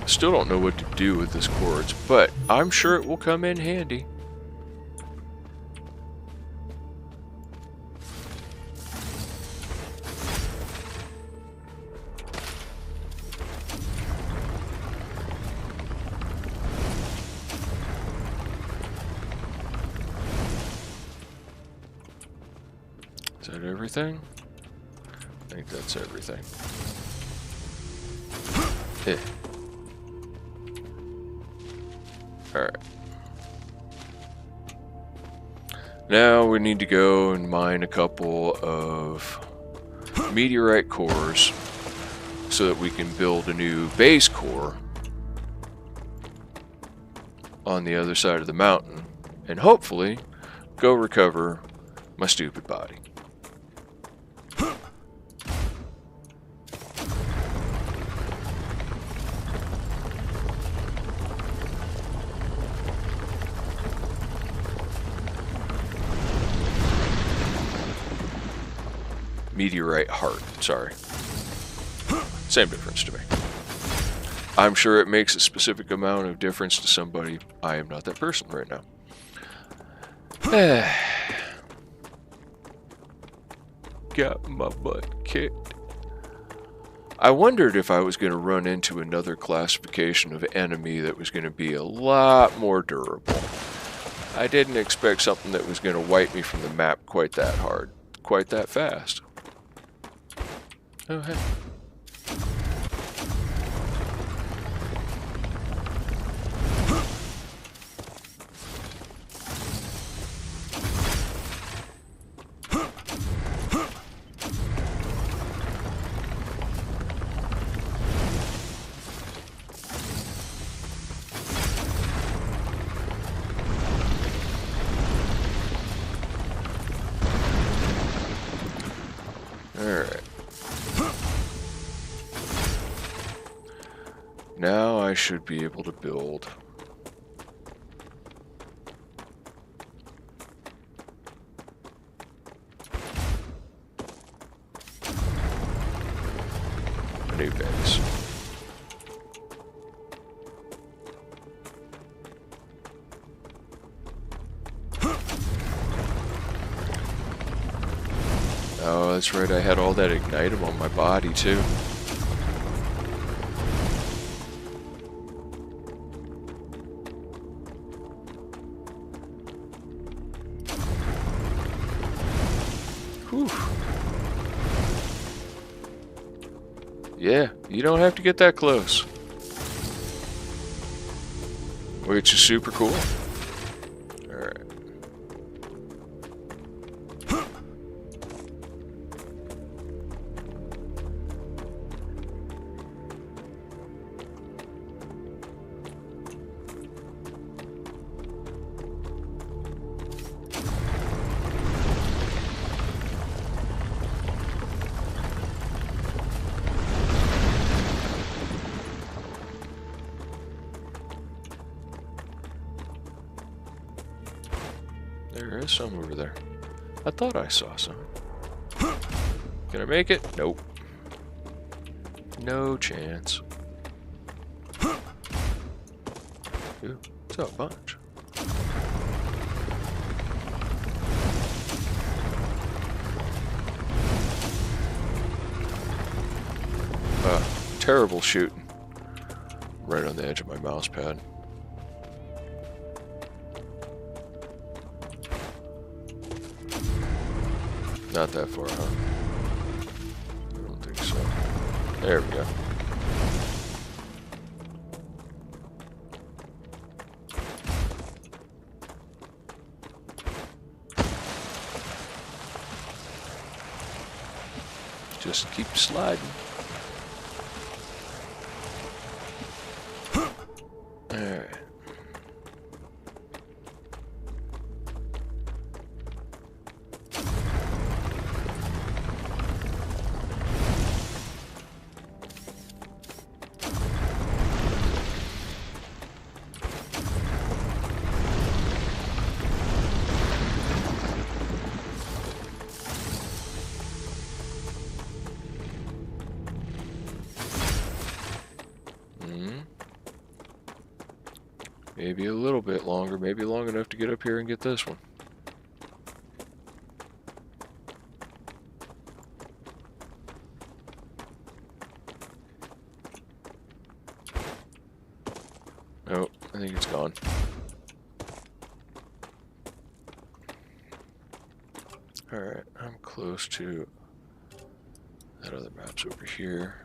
A: Still don't know what to do with this quartz, but I'm sure it will come in handy. Is that everything? I think that's everything. Alright. Now we need to go and mine a couple of meteorite cores so that we can build a new base core on the other side of the mountain and hopefully go recover my stupid body. Meteorite heart, sorry. Same difference to me. I'm sure it makes a specific amount of difference to somebody. I am not that person right now. Got my butt kicked. I wondered if I was going to run into another classification of enemy that was going to be a lot more durable. I didn't expect something that was going to wipe me from the map quite that hard, quite that fast. Oh, hey. Alright. Now I should be able to build a new base. Oh, that's right, I had all that ignitum on my body too. Whew. Yeah, you don't have to get that close. Which is super cool. Alright. There is some over there. I thought I saw some. Can I make it? Nope. No chance. Ooh, it's a bunch. Terrible shooting. Right on the edge of my mouse pad. Not that far, huh? I don't think so. There we go. Just keep sliding. Alright. Maybe a little bit longer, maybe long enough to get up here and get this one. Oh, I think it's gone. Alright, I'm close to that other map's over here.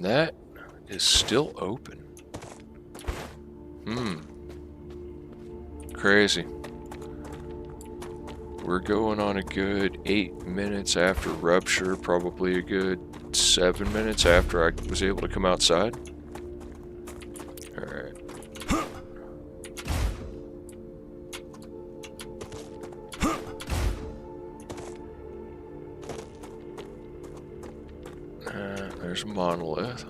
A: That is still open. Crazy. We're going on a good 8 minutes after Rupture, probably a good 7 minutes after I was able to come outside. Alright. There's a monolith.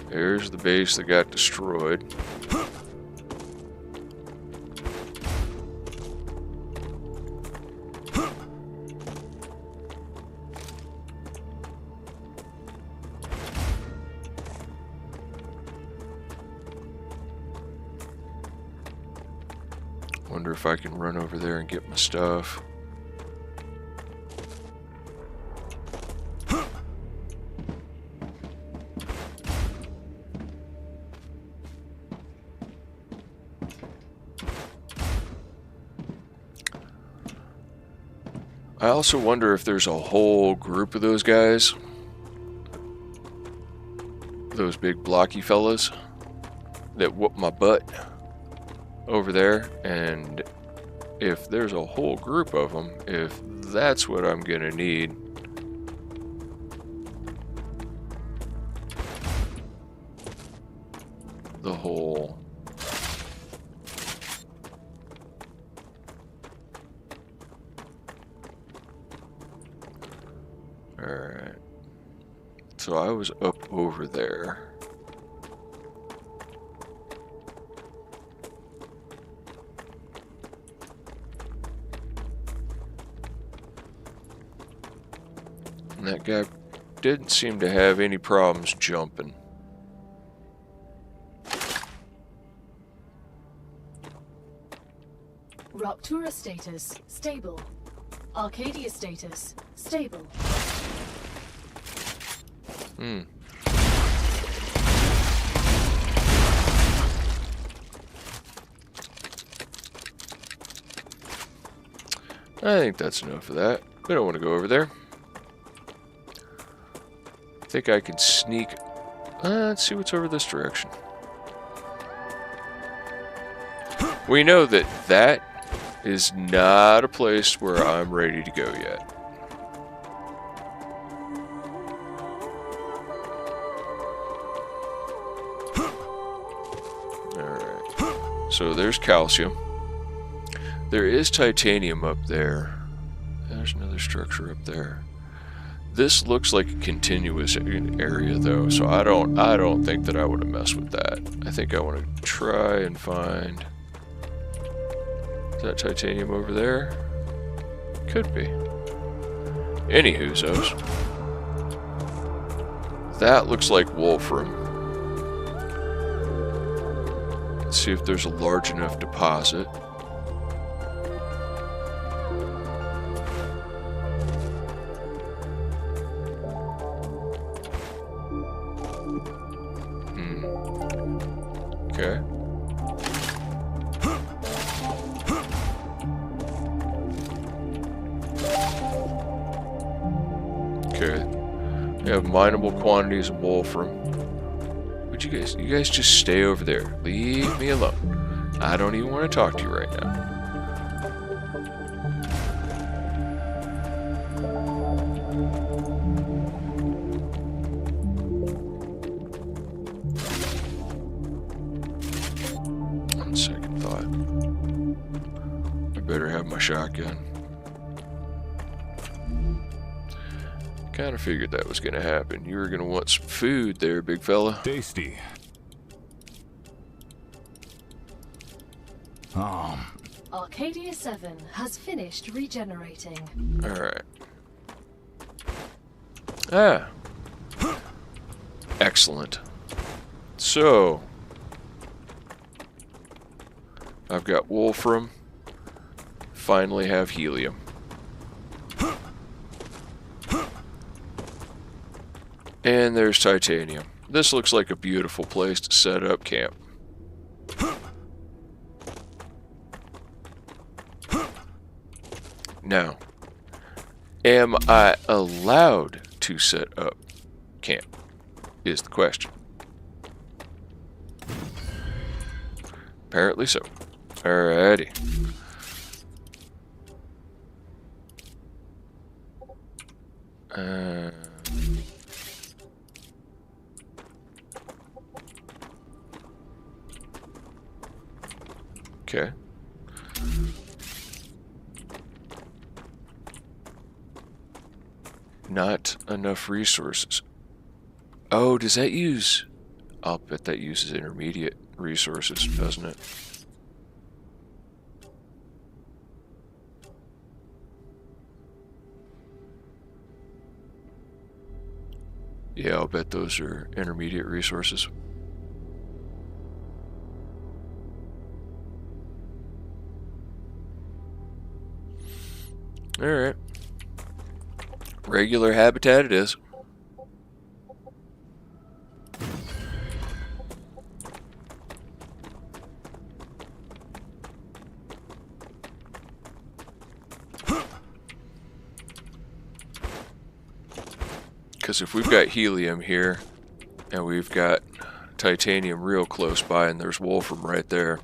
A: There's the base that got destroyed. Wonder if I can run over there and get my stuff. I also wonder if there's a whole group of those guys. Those big blocky fellas that whoop my butt over there. And if there's a whole group of them, if that's what I'm gonna need. The whole... Alright. So I was up over there. And that guy didn't seem to have any problems jumping.
C: Rupture status stable. Arcadia status stable.
A: I think that's enough of that. We don't want to go over there. I think I can sneak. Let's see what's over this direction. We know that that is not a place where I'm ready to go yet. Alright. So there's calcium. There is titanium up there. There's another structure up there. This looks like a continuous area though, so I don't think that I would have messed with that. I think I want to try and find... Is that titanium over there? Could be. Anywhoozos. That looks like wolfram. Let's see if there's a large enough deposit. Okay. Okay. We have mineable quantities of wolfram. Would you guys just stay over there. Leave me alone. I don't even want to talk to you right now. On second thought, I better have my shotgun. Kind of figured that was going to happen. You were going to want some food there, big fella.
D: Tasty.
C: Arcadia 7 has finished regenerating.
A: Alright. Ah. Excellent. So, I've got wolfram. Finally have helium. And there's titanium. This looks like a beautiful place to set up camp. Now, am I allowed to set up camp? Is the question. Apparently so. Alrighty. Okay. Not enough resources. Oh, does that use... I'll bet that uses intermediate resources, doesn't it? Yeah, I'll bet those are intermediate resources. Alright. Regular habitat it is. Because if we've got helium here, and we've got titanium real close by, and there's wolfram right there,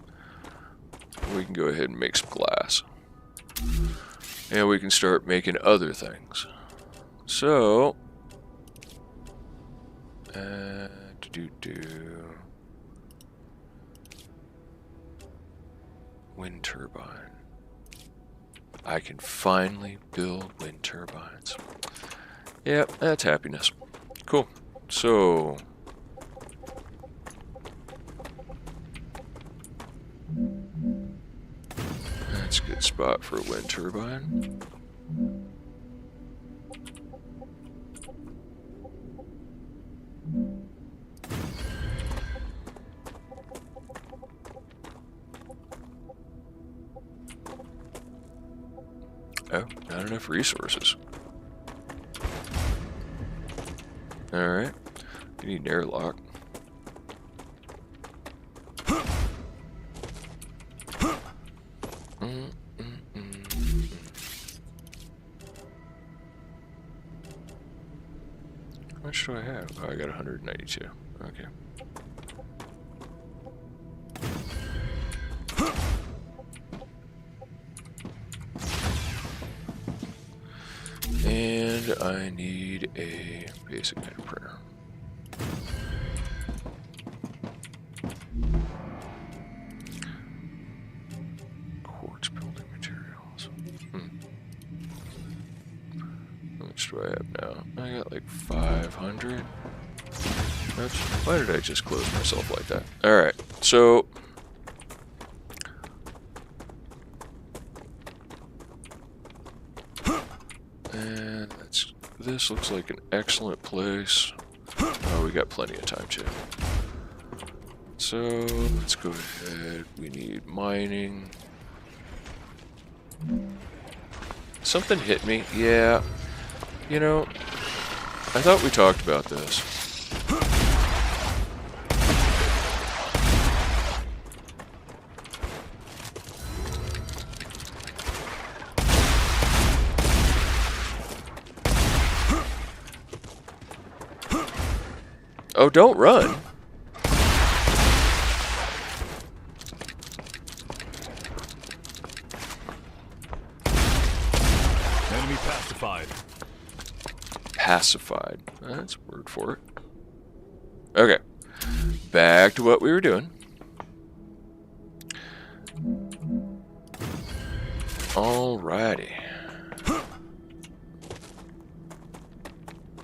A: we can go ahead and make some glass. And we can start making other things. So, wind turbine. I can finally build wind turbines. Yep, that's happiness. Cool. So, that's a good spot for a wind turbine. Oh, not enough resources. Alright. You need an airlock. How much do I have? Oh, I got 192. Okay. And I need a basic metal printer. Quartz building materials. How much do I have now? I got like 500. Oops. Why did I just close myself like that? Alright, so and this looks like an excellent place. Oh, we got plenty of time too. So let's go ahead. We need mining. Something hit me. Yeah. You know, I thought we talked about this. Oh, don't run.
D: Enemy pacified.
A: Pacified. That's a word for it. Okay. Back to what we were doing. Alrighty.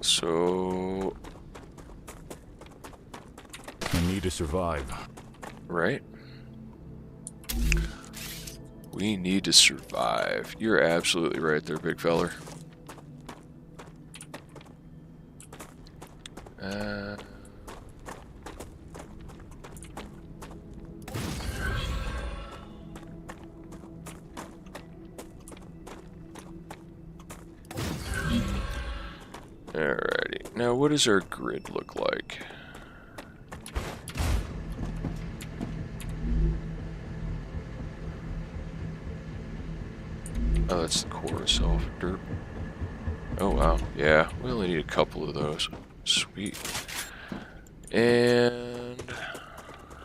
A: So,
D: I need to survive.
A: right? We need to survive. You're absolutely right there, big feller. Alrighty. Now, what does our grid look like? Oh, that's the core itself. Dirt. Oh, wow. Yeah, we only need a couple of those. Sweet. And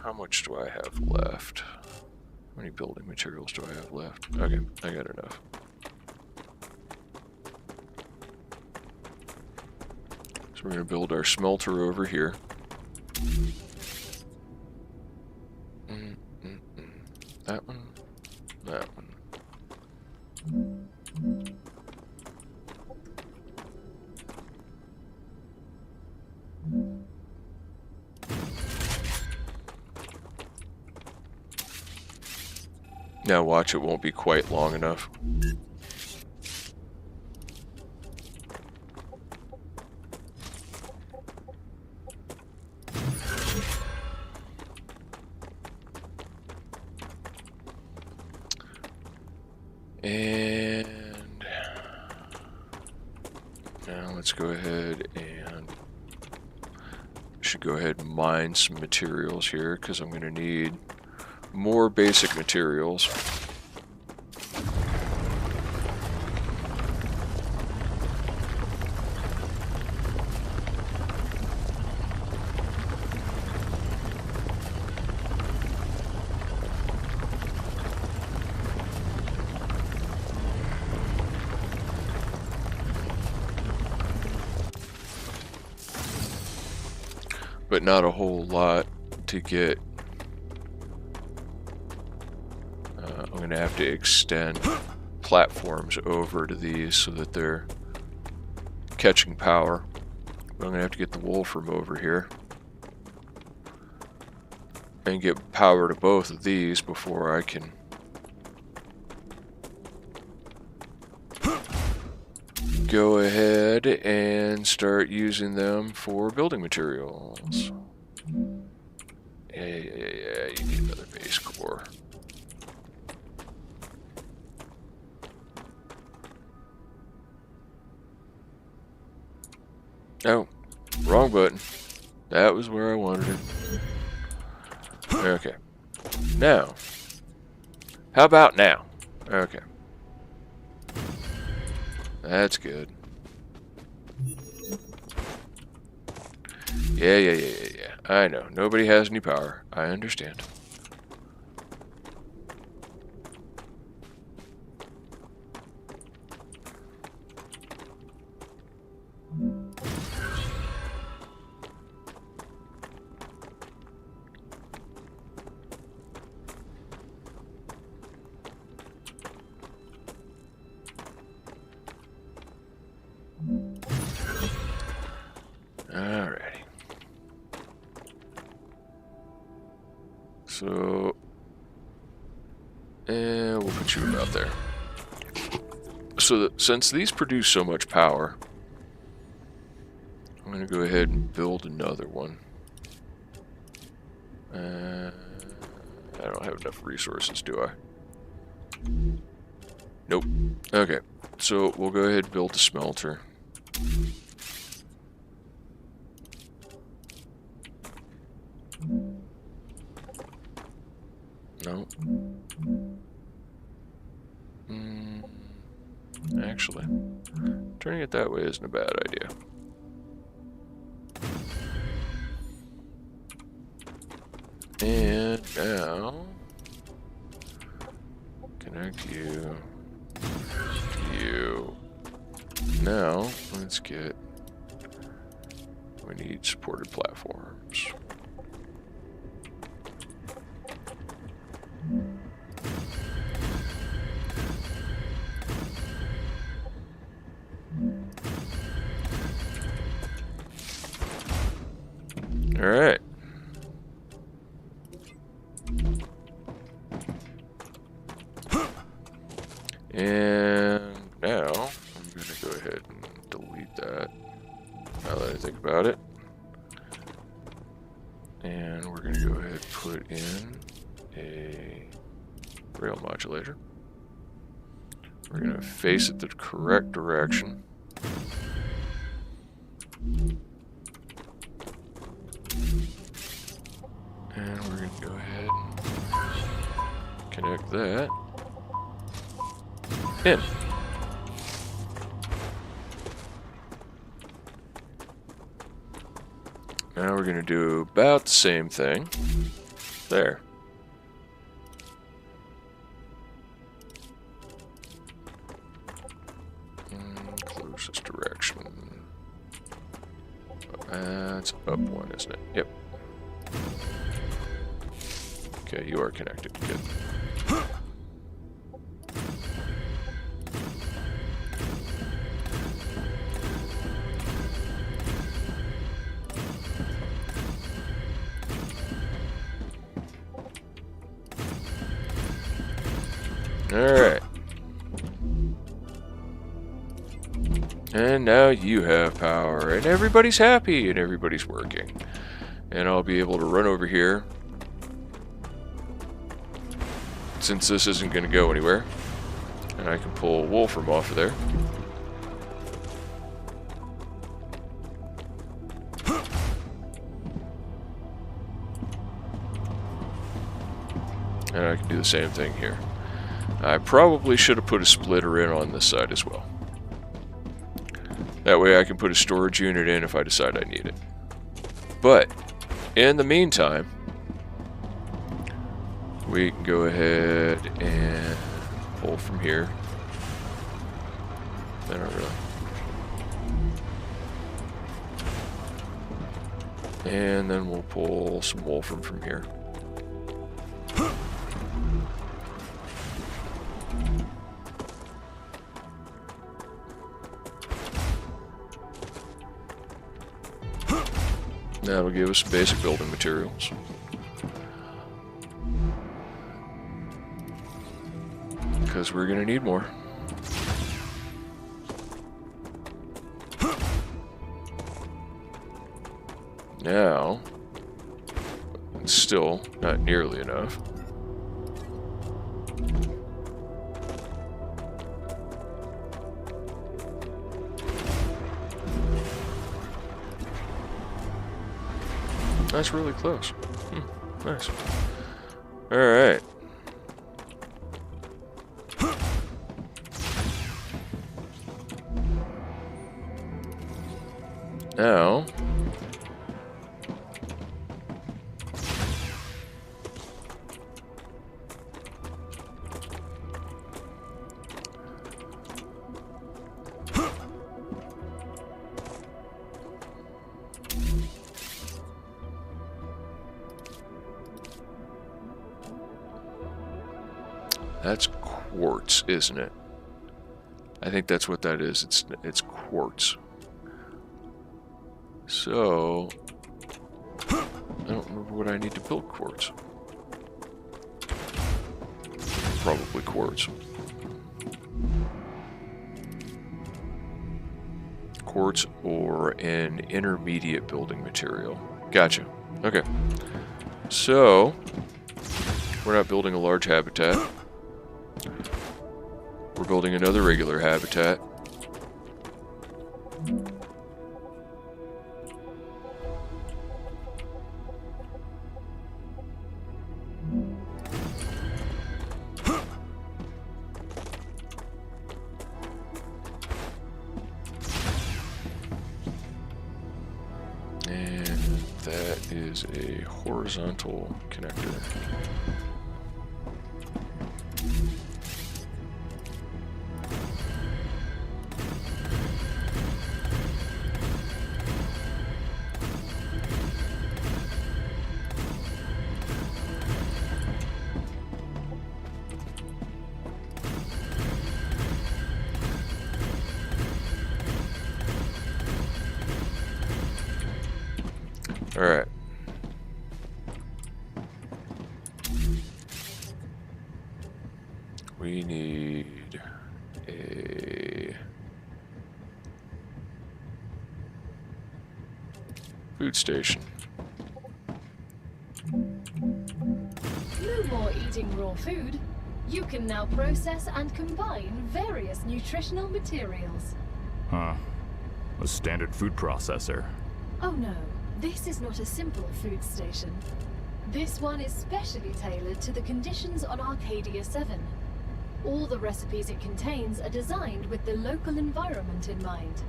A: how much do I have left? How many building materials do I have left? Okay, I got enough. So we're going to build our smelter over here. That one. That one. Now watch, it won't be quite long enough. And now let's go ahead and should go ahead and mine some materials here because I'm going to need more basic materials. but not a whole lot to get. I'm going to have to extend platforms over to these so that they're catching power. But I'm going to have to get the Wolfram over here and get power to both of these before I can go ahead and start using them for building materials. Yeah, you need another base core. Oh, wrong button. That was where I wanted it. Okay. Now. How about now? Okay. That's good. Yeah. I know. Nobody has any power. I understand. Alrighty. So, we'll put you about there. So that since these produce so much power, I'm going to go ahead and build another one. I don't have enough resources, do I? Nope. Okay, so we'll go ahead and build the smelter. No. Actually, turning it that way isn't a bad idea. And now, connect you to you. Now, let's get, we need supported platforms. All right. And now I'm going to go ahead and delete that now that I think about it. And we're going to go ahead and put in a rail modulator. We're going to face it the correct direction. And we're going to go ahead and connect that in. Now we're going to do about the same thing there. Closest direction. That's up one, isn't it? Yep. Okay, you are connected. Good. Alright. And now you have power, and everybody's happy, and everybody's working. And I'll be able to run over here, since this isn't going to go anywhere. And I can pull Wolfram off of there. And I can do the same thing here. I probably should have put a splitter in on this side as well. That way I can put a storage unit in if I decide I need it. But, in the meantime, we can go ahead and pull from here. Not really. And then we'll pull some wolfram from here. That'll give us basic building materials. Because we're going to need more. Now, it's still not nearly enough. That's really close. Nice. All right. Now, that's quartz, isn't it? I think that's what that is. It's quartz. So, I don't remember what I need to build quartz. Probably quartz. Quartz or an intermediate building material. Gotcha. Okay. So, we're not building a large habitat. We're building another regular habitat. And that is a horizontal connector. All right. We need a food station.
C: No more eating raw food. You can now process and combine various nutritional materials.
D: Huh. A standard food processor.
C: Oh no, this is not a simple food station. This one is specially tailored to the conditions on Arcadia 7. All the recipes it contains are designed with the local environment in mind.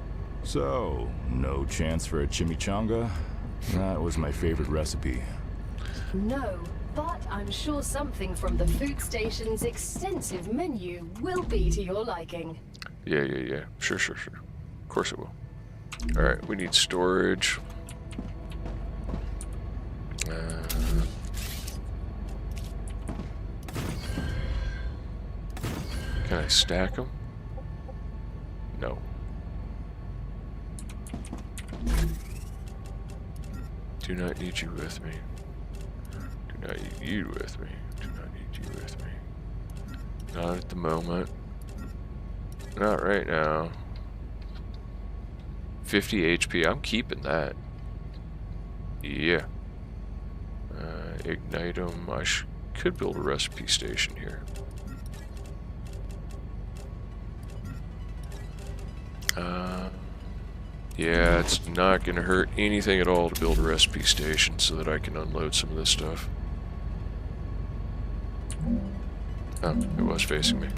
D: So, no chance for a chimichanga? That was my favorite recipe.
C: No, but I'm sure something from the food station's extensive menu will be to your liking.
A: Yeah. Sure. Of course it will. All right, we need storage. Can I stack them? No. Do not need you with me. Do not need you with me. Do not need you with me. Not at the moment. Not right now. 50 HP. I'm keeping that. Yeah. Ignite them. I could build a recipe station here. Yeah, it's not going to hurt anything at all to build a recipe station so that I can unload some of this stuff. Oh, it was facing me.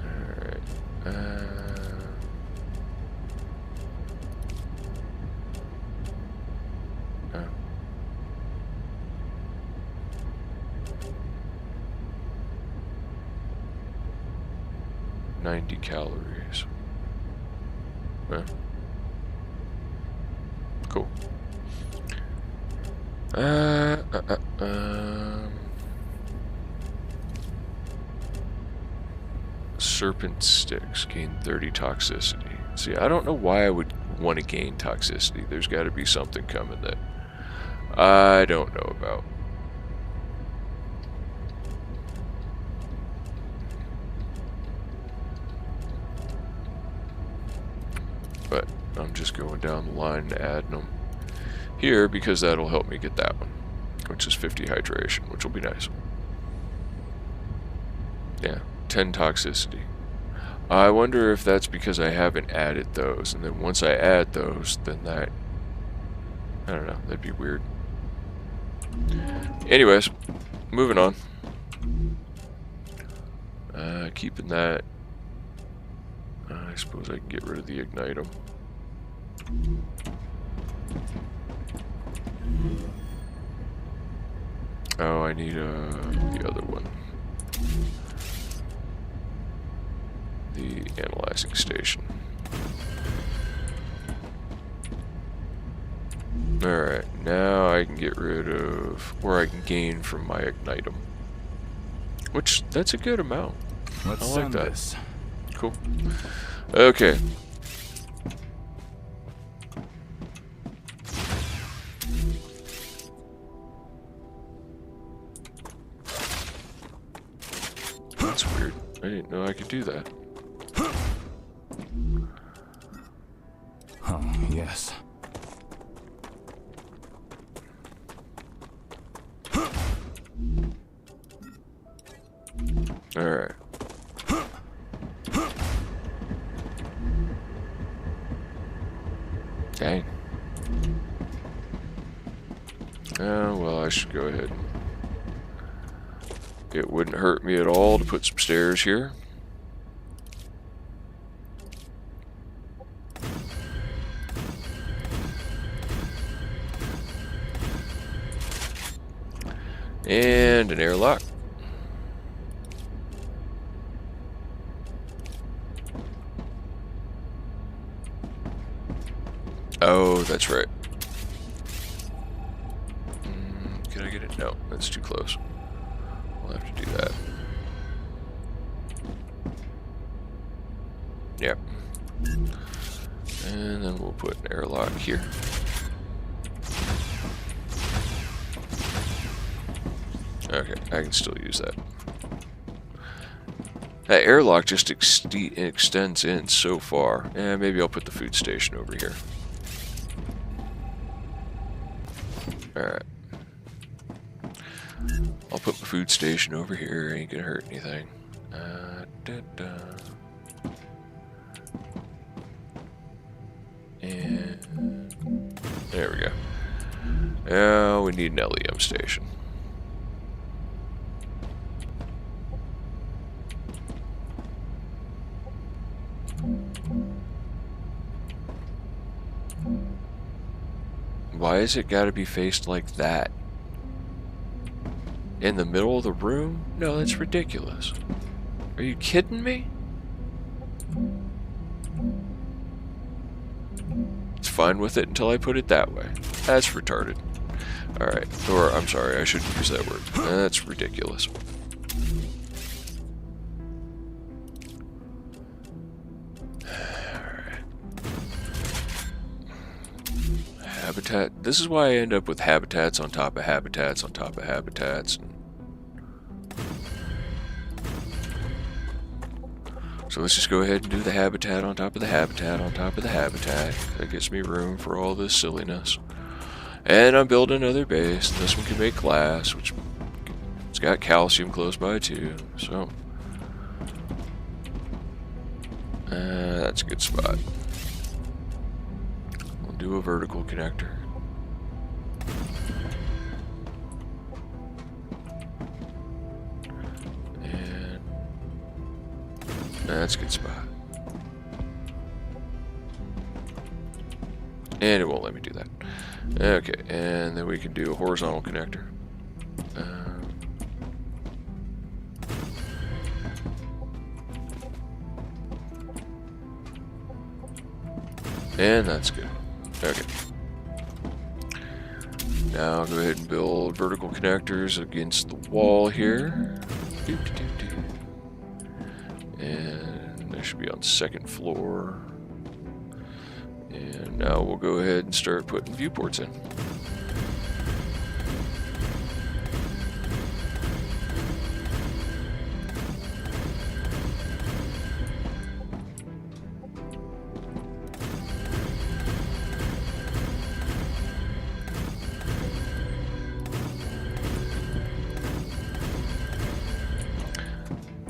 A: Alright. Oh. 90 calories. Huh. Cool. Serpent sticks gain 30 toxicity. See, I don't know why I would want to gain toxicity. There's got to be something coming that I don't know about. But I'm just going down the line and adding them here because that'll help me get that one, which is 50 hydration, which will be nice. Yeah, 10 toxicity. I wonder if that's because I haven't added those, and then once I add those, then that, I don't know, that'd be weird. Anyways, moving on. Keeping that. I suppose I can get rid of the Ignitum. Oh, I need the other one. The analyzing station. Alright, now I can get rid of, or I can gain from my Ignitum. Which, that's a good amount.
D: Let's
A: I like
D: send
A: that.
D: this.
A: Cool. Okay. That's weird. I didn't know I could do that.
D: Oh, yes.
A: Alright. Dang. Oh, well, I should go ahead and... It wouldn't hurt me at all to put some stairs here. And an airlock. Oh, that's right. Can I get it? No, that's too close. We'll have to do that. Yep. And then we'll put an airlock here. Okay, I can still use that. That airlock just extends in so far. And maybe I'll put the food station over here. Alright. I'll put my food station over here. Ain't gonna hurt anything. And there we go. Now we need an LEM station. Why has it got to be faced like that? In the middle of the room? No, that's ridiculous. Are you kidding me? It's fine with it until I put it that way. That's retarded. Alright, or I'm sorry, I shouldn't use that word. That's ridiculous. Habitat. This is why I end up with habitats on top of habitats on top of habitats. So let's just go ahead and do the habitat on top of the habitat on top of the habitat. That gives me room for all this silliness. And I'm building another base. And this one can make glass, which it's got calcium close by too. So that's a good spot. Do a vertical connector. And that's a good spot. And it won't let me do that. Okay, and then we can do a horizontal connector. And that's good. Okay. Now go ahead and build vertical connectors against the wall here. And they should be on second floor. And now we'll go ahead and start putting viewports in.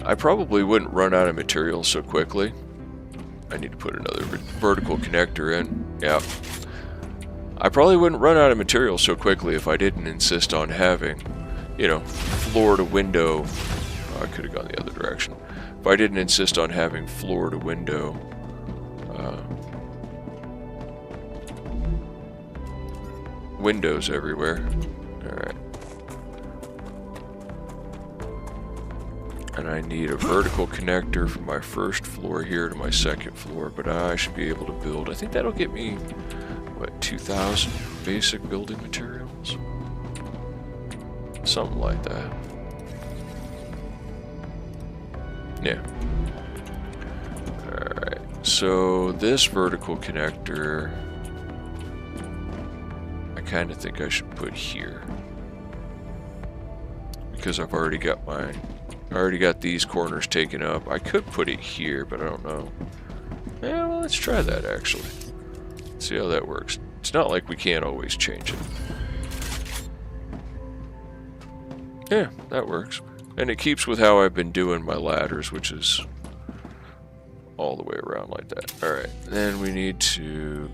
A: I probably wouldn't run out of material so quickly. I need to put another vertical connector in. Yeah. I probably wouldn't run out of material so quickly if I didn't insist on having, you know, floor to window. Oh, I could have gone the other direction. If I didn't insist on having floor to window windows everywhere. Alright. And I need a vertical connector from my first floor here to my second floor, but I should be able to build. I think that'll get me, what, 2,000 basic building materials? Something like that. Yeah. Alright, so this vertical connector, I kind of think I should put here. Because I've already got mine. I already got these corners taken up. I could put it here, but I don't know. Yeah, well, let's try that actually. See how that works. It's not like we can't always change it. Yeah, that works. And it keeps with how I've been doing my ladders, which is all the way around like that. Alright, then we need to...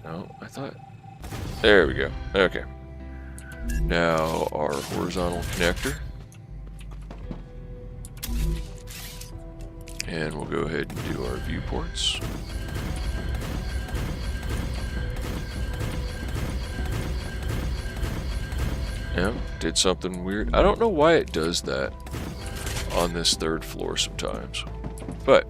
A: No, I thought... There we go. Okay. Now our horizontal connector, and we'll go ahead and do our viewports. Yeah, did something weird. I don't know why it does that on this third floor sometimes, but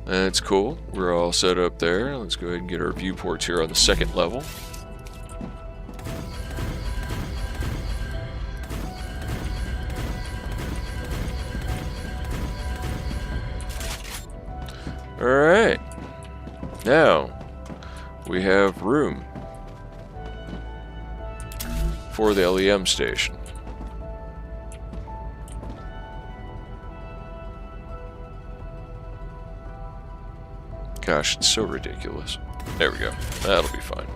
A: that's cool. We're all set up there. Let's go ahead and get our viewports here on the second level. Alright, now we have room for the LEM station. Gosh, it's so ridiculous. There we go, that'll be fine.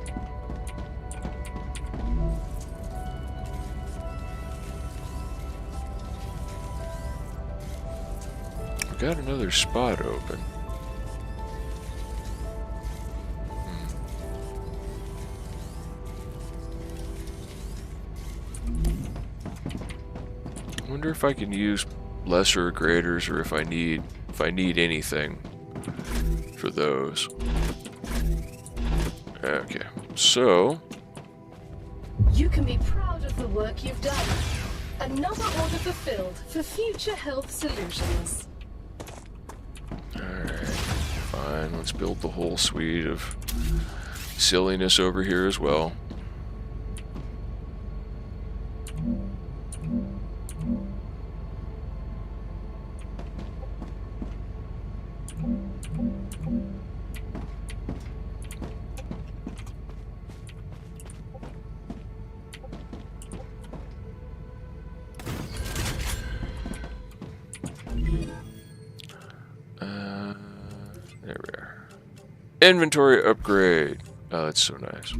A: We've got another spot open. I wonder if I can use lesser graders, or if I need anything for those. Okay, so
C: You can be proud of the work you've done. Another order fulfilled for future health solutions.
A: alright, fine, let's build the whole suite of silliness over here as well. There we are. Inventory upgrade. Oh, that's so nice.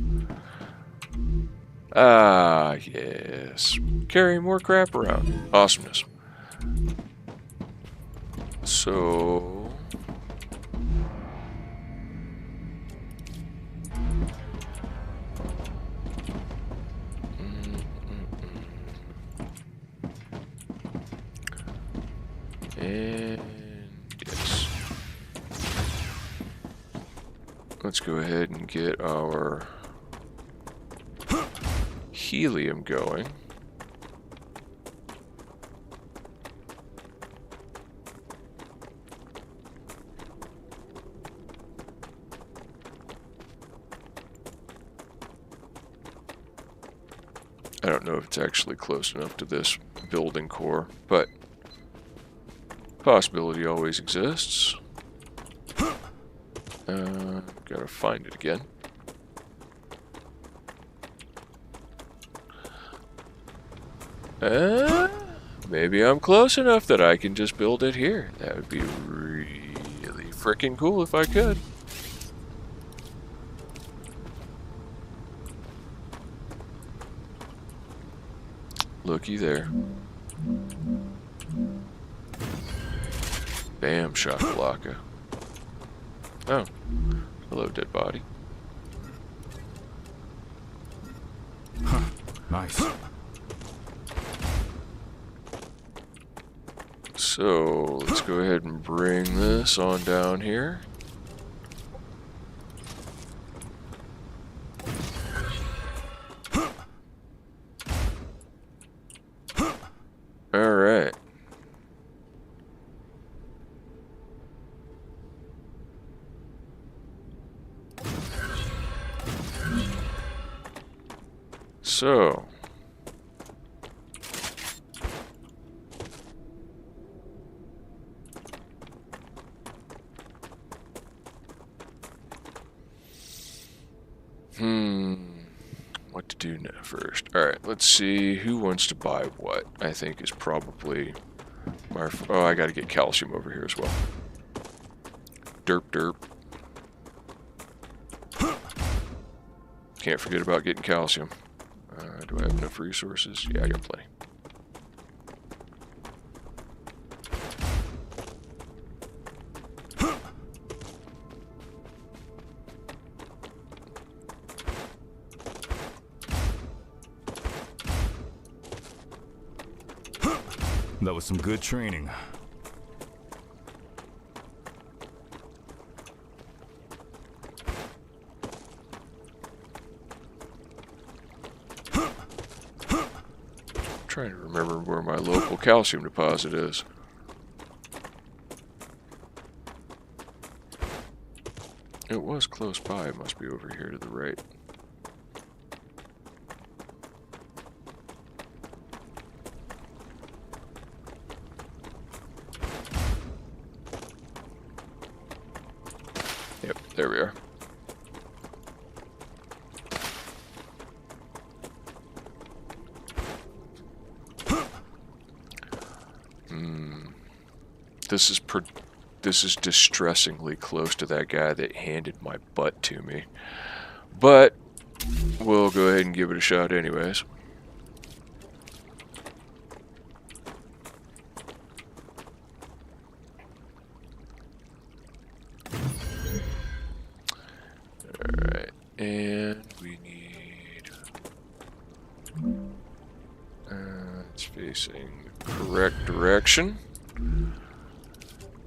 A: Ah, yes. Carry more crap around. Awesomeness. So... And yes. Let's go ahead and get our helium going. I don't know if it's actually close enough to this building core, but possibility always exists. Gotta find it again. Maybe I'm close enough that I can just build it here. That would be really freaking cool if I could. Looky there. Bam, shakalaka. Oh. Hello, dead body.
D: Nice.
A: So, let's go ahead and bring this on down here. Alright. So, what to do now first? Alright, let's see who wants to buy what. I think is probably my... Oh, I gotta get calcium over here as well. Derp derp. Can't forget about getting calcium. Do I have enough resources? Yeah, I got plenty.
D: That was some good training.
A: Trying to remember where my local calcium deposit is. It was close by. It must be over here to the right. Yep, there we are. This is distressingly close to that guy that handed my butt to me. But we'll go ahead and give it a shot anyways. Alright, and we need... it's facing the correct direction.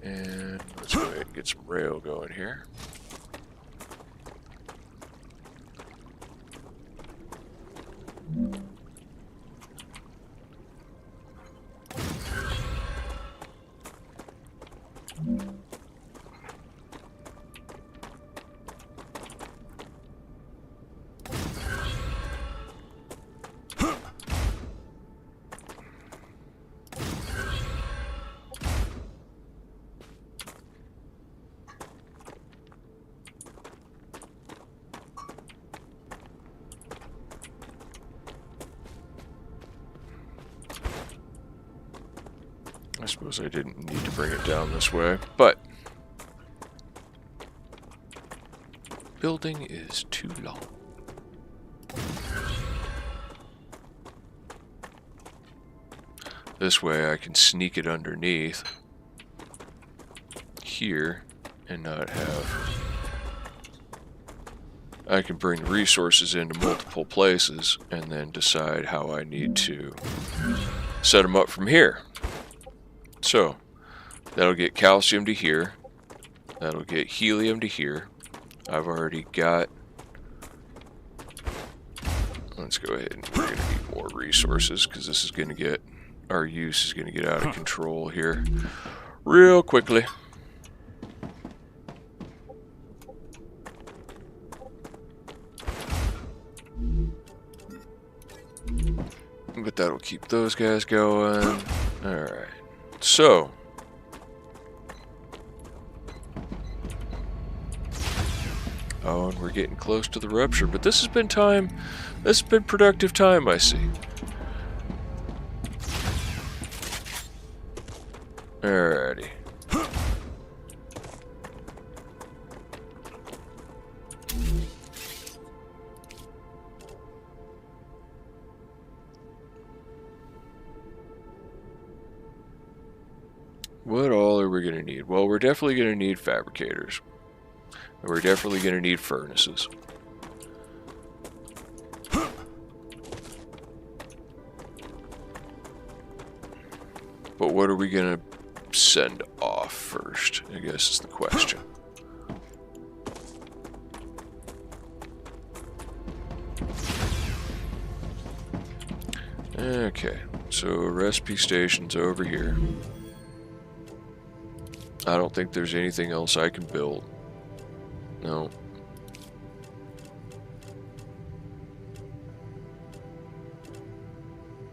A: And let's go ahead and get some rail going here. I suppose I didn't need to bring it down this way, but building is too long. This way I can sneak it underneath here and not have... I can bring resources into multiple places and then decide how I need to set them up from here. So, that'll get calcium to here. That'll get helium to here. I've already got... Let's go ahead and we're going to need more resources because this is going to get... Our use is going to get out of control here real quickly. that'll keep those guys going. Alright. So. Oh, and we're getting close to the rupture, but this has been time. This has been productive time, I see. Alrighty. What all are we going to need? Well, we're definitely going to need fabricators. And we're definitely going to need furnaces. But what are we going to send off first, I guess is the question. Okay, so recipe station's over here. I don't think there's anything else I can build. No.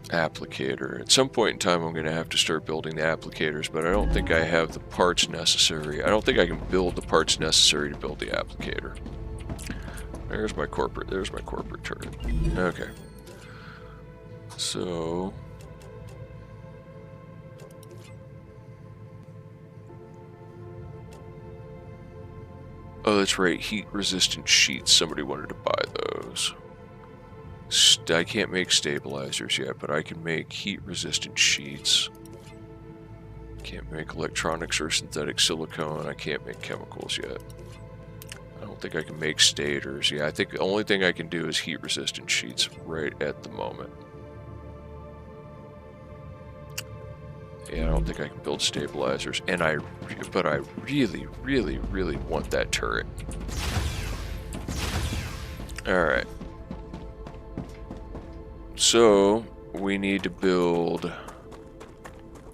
A: Applicator. At some point in time I'm going to have to start building the applicators, but I don't think I have the parts necessary. I don't think I can build the parts necessary to build the applicator. There's my corporate turret. Okay. So oh, that's right, heat-resistant sheets. Somebody wanted to buy those. I can't make stabilizers yet, but I can make heat-resistant sheets. Can't make electronics or synthetic silicone. I can't make chemicals yet. I don't think I can make stators. Yeah, I think the only thing I can do is heat-resistant sheets right at the moment. Yeah, I don't think I can build stabilizers, but I really, really, really want that turret. Alright. So, we need to build...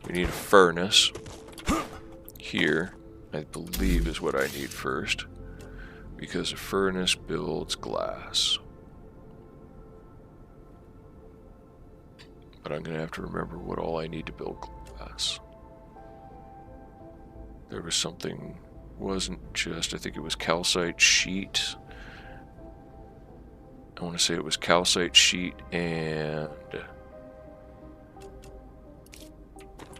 A: We need a furnace. Here, I believe is what I need first. Because a furnace builds glass. But I'm going to have to remember what all I need to build glass. There was something, wasn't just, I think it was calcite sheet. I want to say it was calcite sheet and...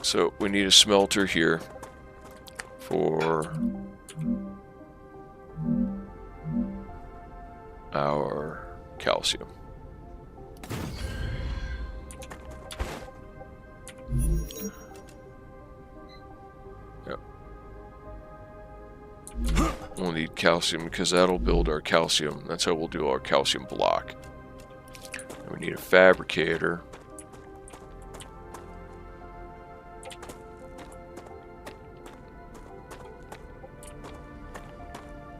A: So we need a smelter here for our calcium. Yep. We'll need calcium because that'll build our calcium. That's how we'll do our calcium block. And we need a fabricator.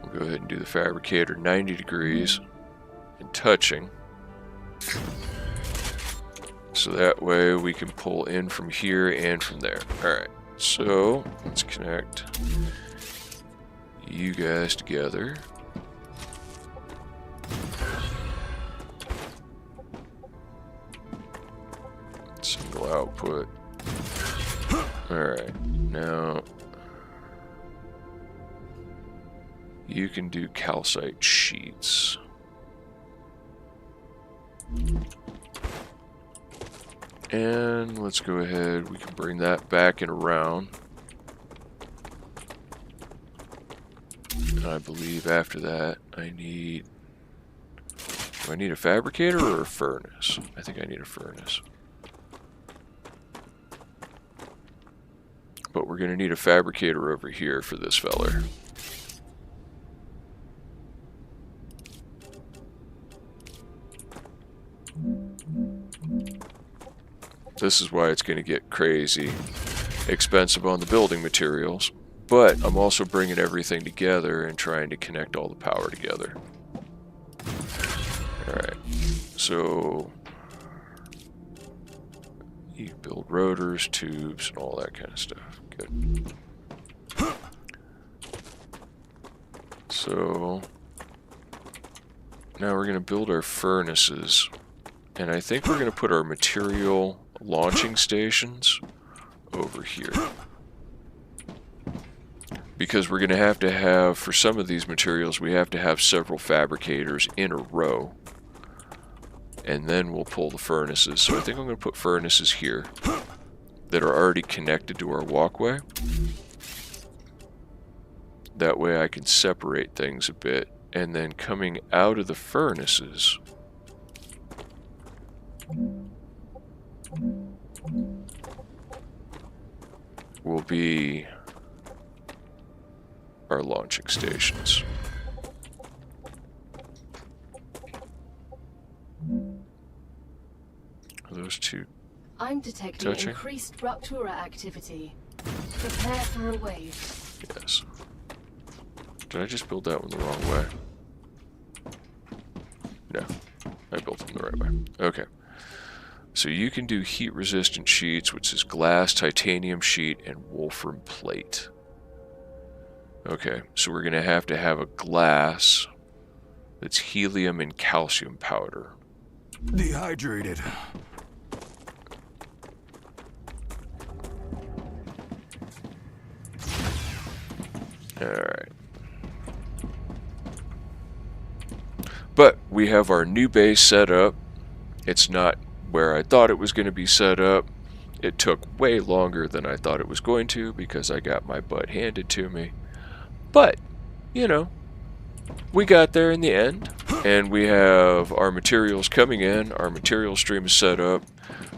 A: We'll go ahead and do the fabricator 90 degrees and touching. So that way we can pull in from here and from there. Alright, so let's connect you guys together. Single output. Alright, now you can do calcite sheets. And let's go ahead, we can bring that back and around. And I believe after that I need... Do I need a fabricator or a furnace? I think I need a furnace. But we're going to need a fabricator over here for this feller. This is why it's going to get crazy expensive on the building materials. But I'm also bringing everything together and trying to connect all the power together. Alright, so you can build rotors, tubes, and all that kind of stuff. Good. So now we're going to build our furnaces. And I think we're going to put our material launching stations over here. Because we're going to have, for some of these materials, we have to have several fabricators in a row. And then we'll pull the furnaces. So I think I'm going to put furnaces here that are already connected to our walkway. That way I can separate things a bit. And then coming out of the furnaces, will be our launching stations. Are those two
C: I'm detecting
A: touching?
C: increased Rupture activity. Prepare for a wave.
A: Yes. Did I just build that one the wrong way? No. I built them the right way. Okay. So you can do heat-resistant sheets, which is glass, titanium sheet, and wolfram plate. Okay, so we're going to have a glass that's helium and calcium powder.
D: Dehydrated.
A: Alright. But we have our new base set up. It's not where I thought it was going to be set up. It took way longer than I thought it was going to because I got my butt handed to me. But, you know, we got there in the end, and we have our materials coming in. Our material stream is set up.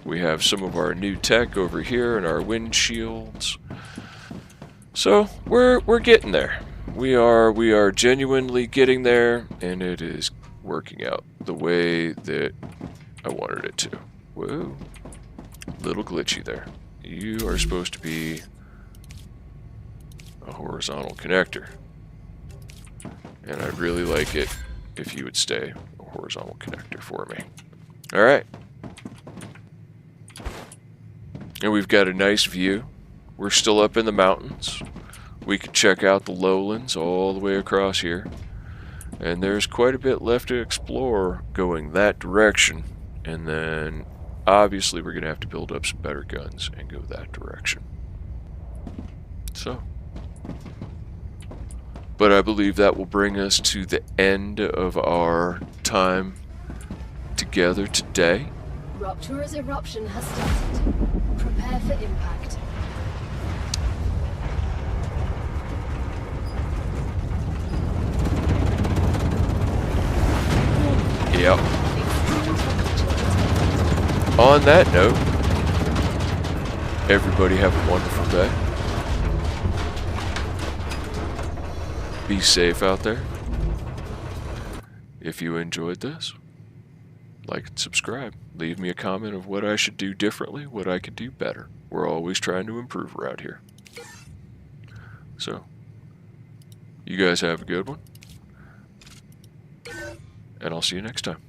A: We have some of our new tech over here and our windshields. So we're getting there. We are genuinely getting there, and it is working out the way that I wanted it to. Whoa. Little glitchy there. You are supposed to be a horizontal connector. And I'd really like it if you would stay a horizontal connector for me. Alright. And we've got a nice view. We're still up in the mountains. We can check out the lowlands all the way across here. And there's quite a bit left to explore going that direction. And then, obviously, we're going to have to build up some better guns and go that direction. So. But I believe that will bring us to the end of our time together today.
C: Rupture's eruption has started. Prepare for impact.
A: Yep. On that note, everybody have a wonderful day. Be safe out there. If you enjoyed this, like and subscribe. Leave me a comment of what I should do differently, what I could do better. We're always trying to improve around here. So, you guys have a good one. And I'll see you next time.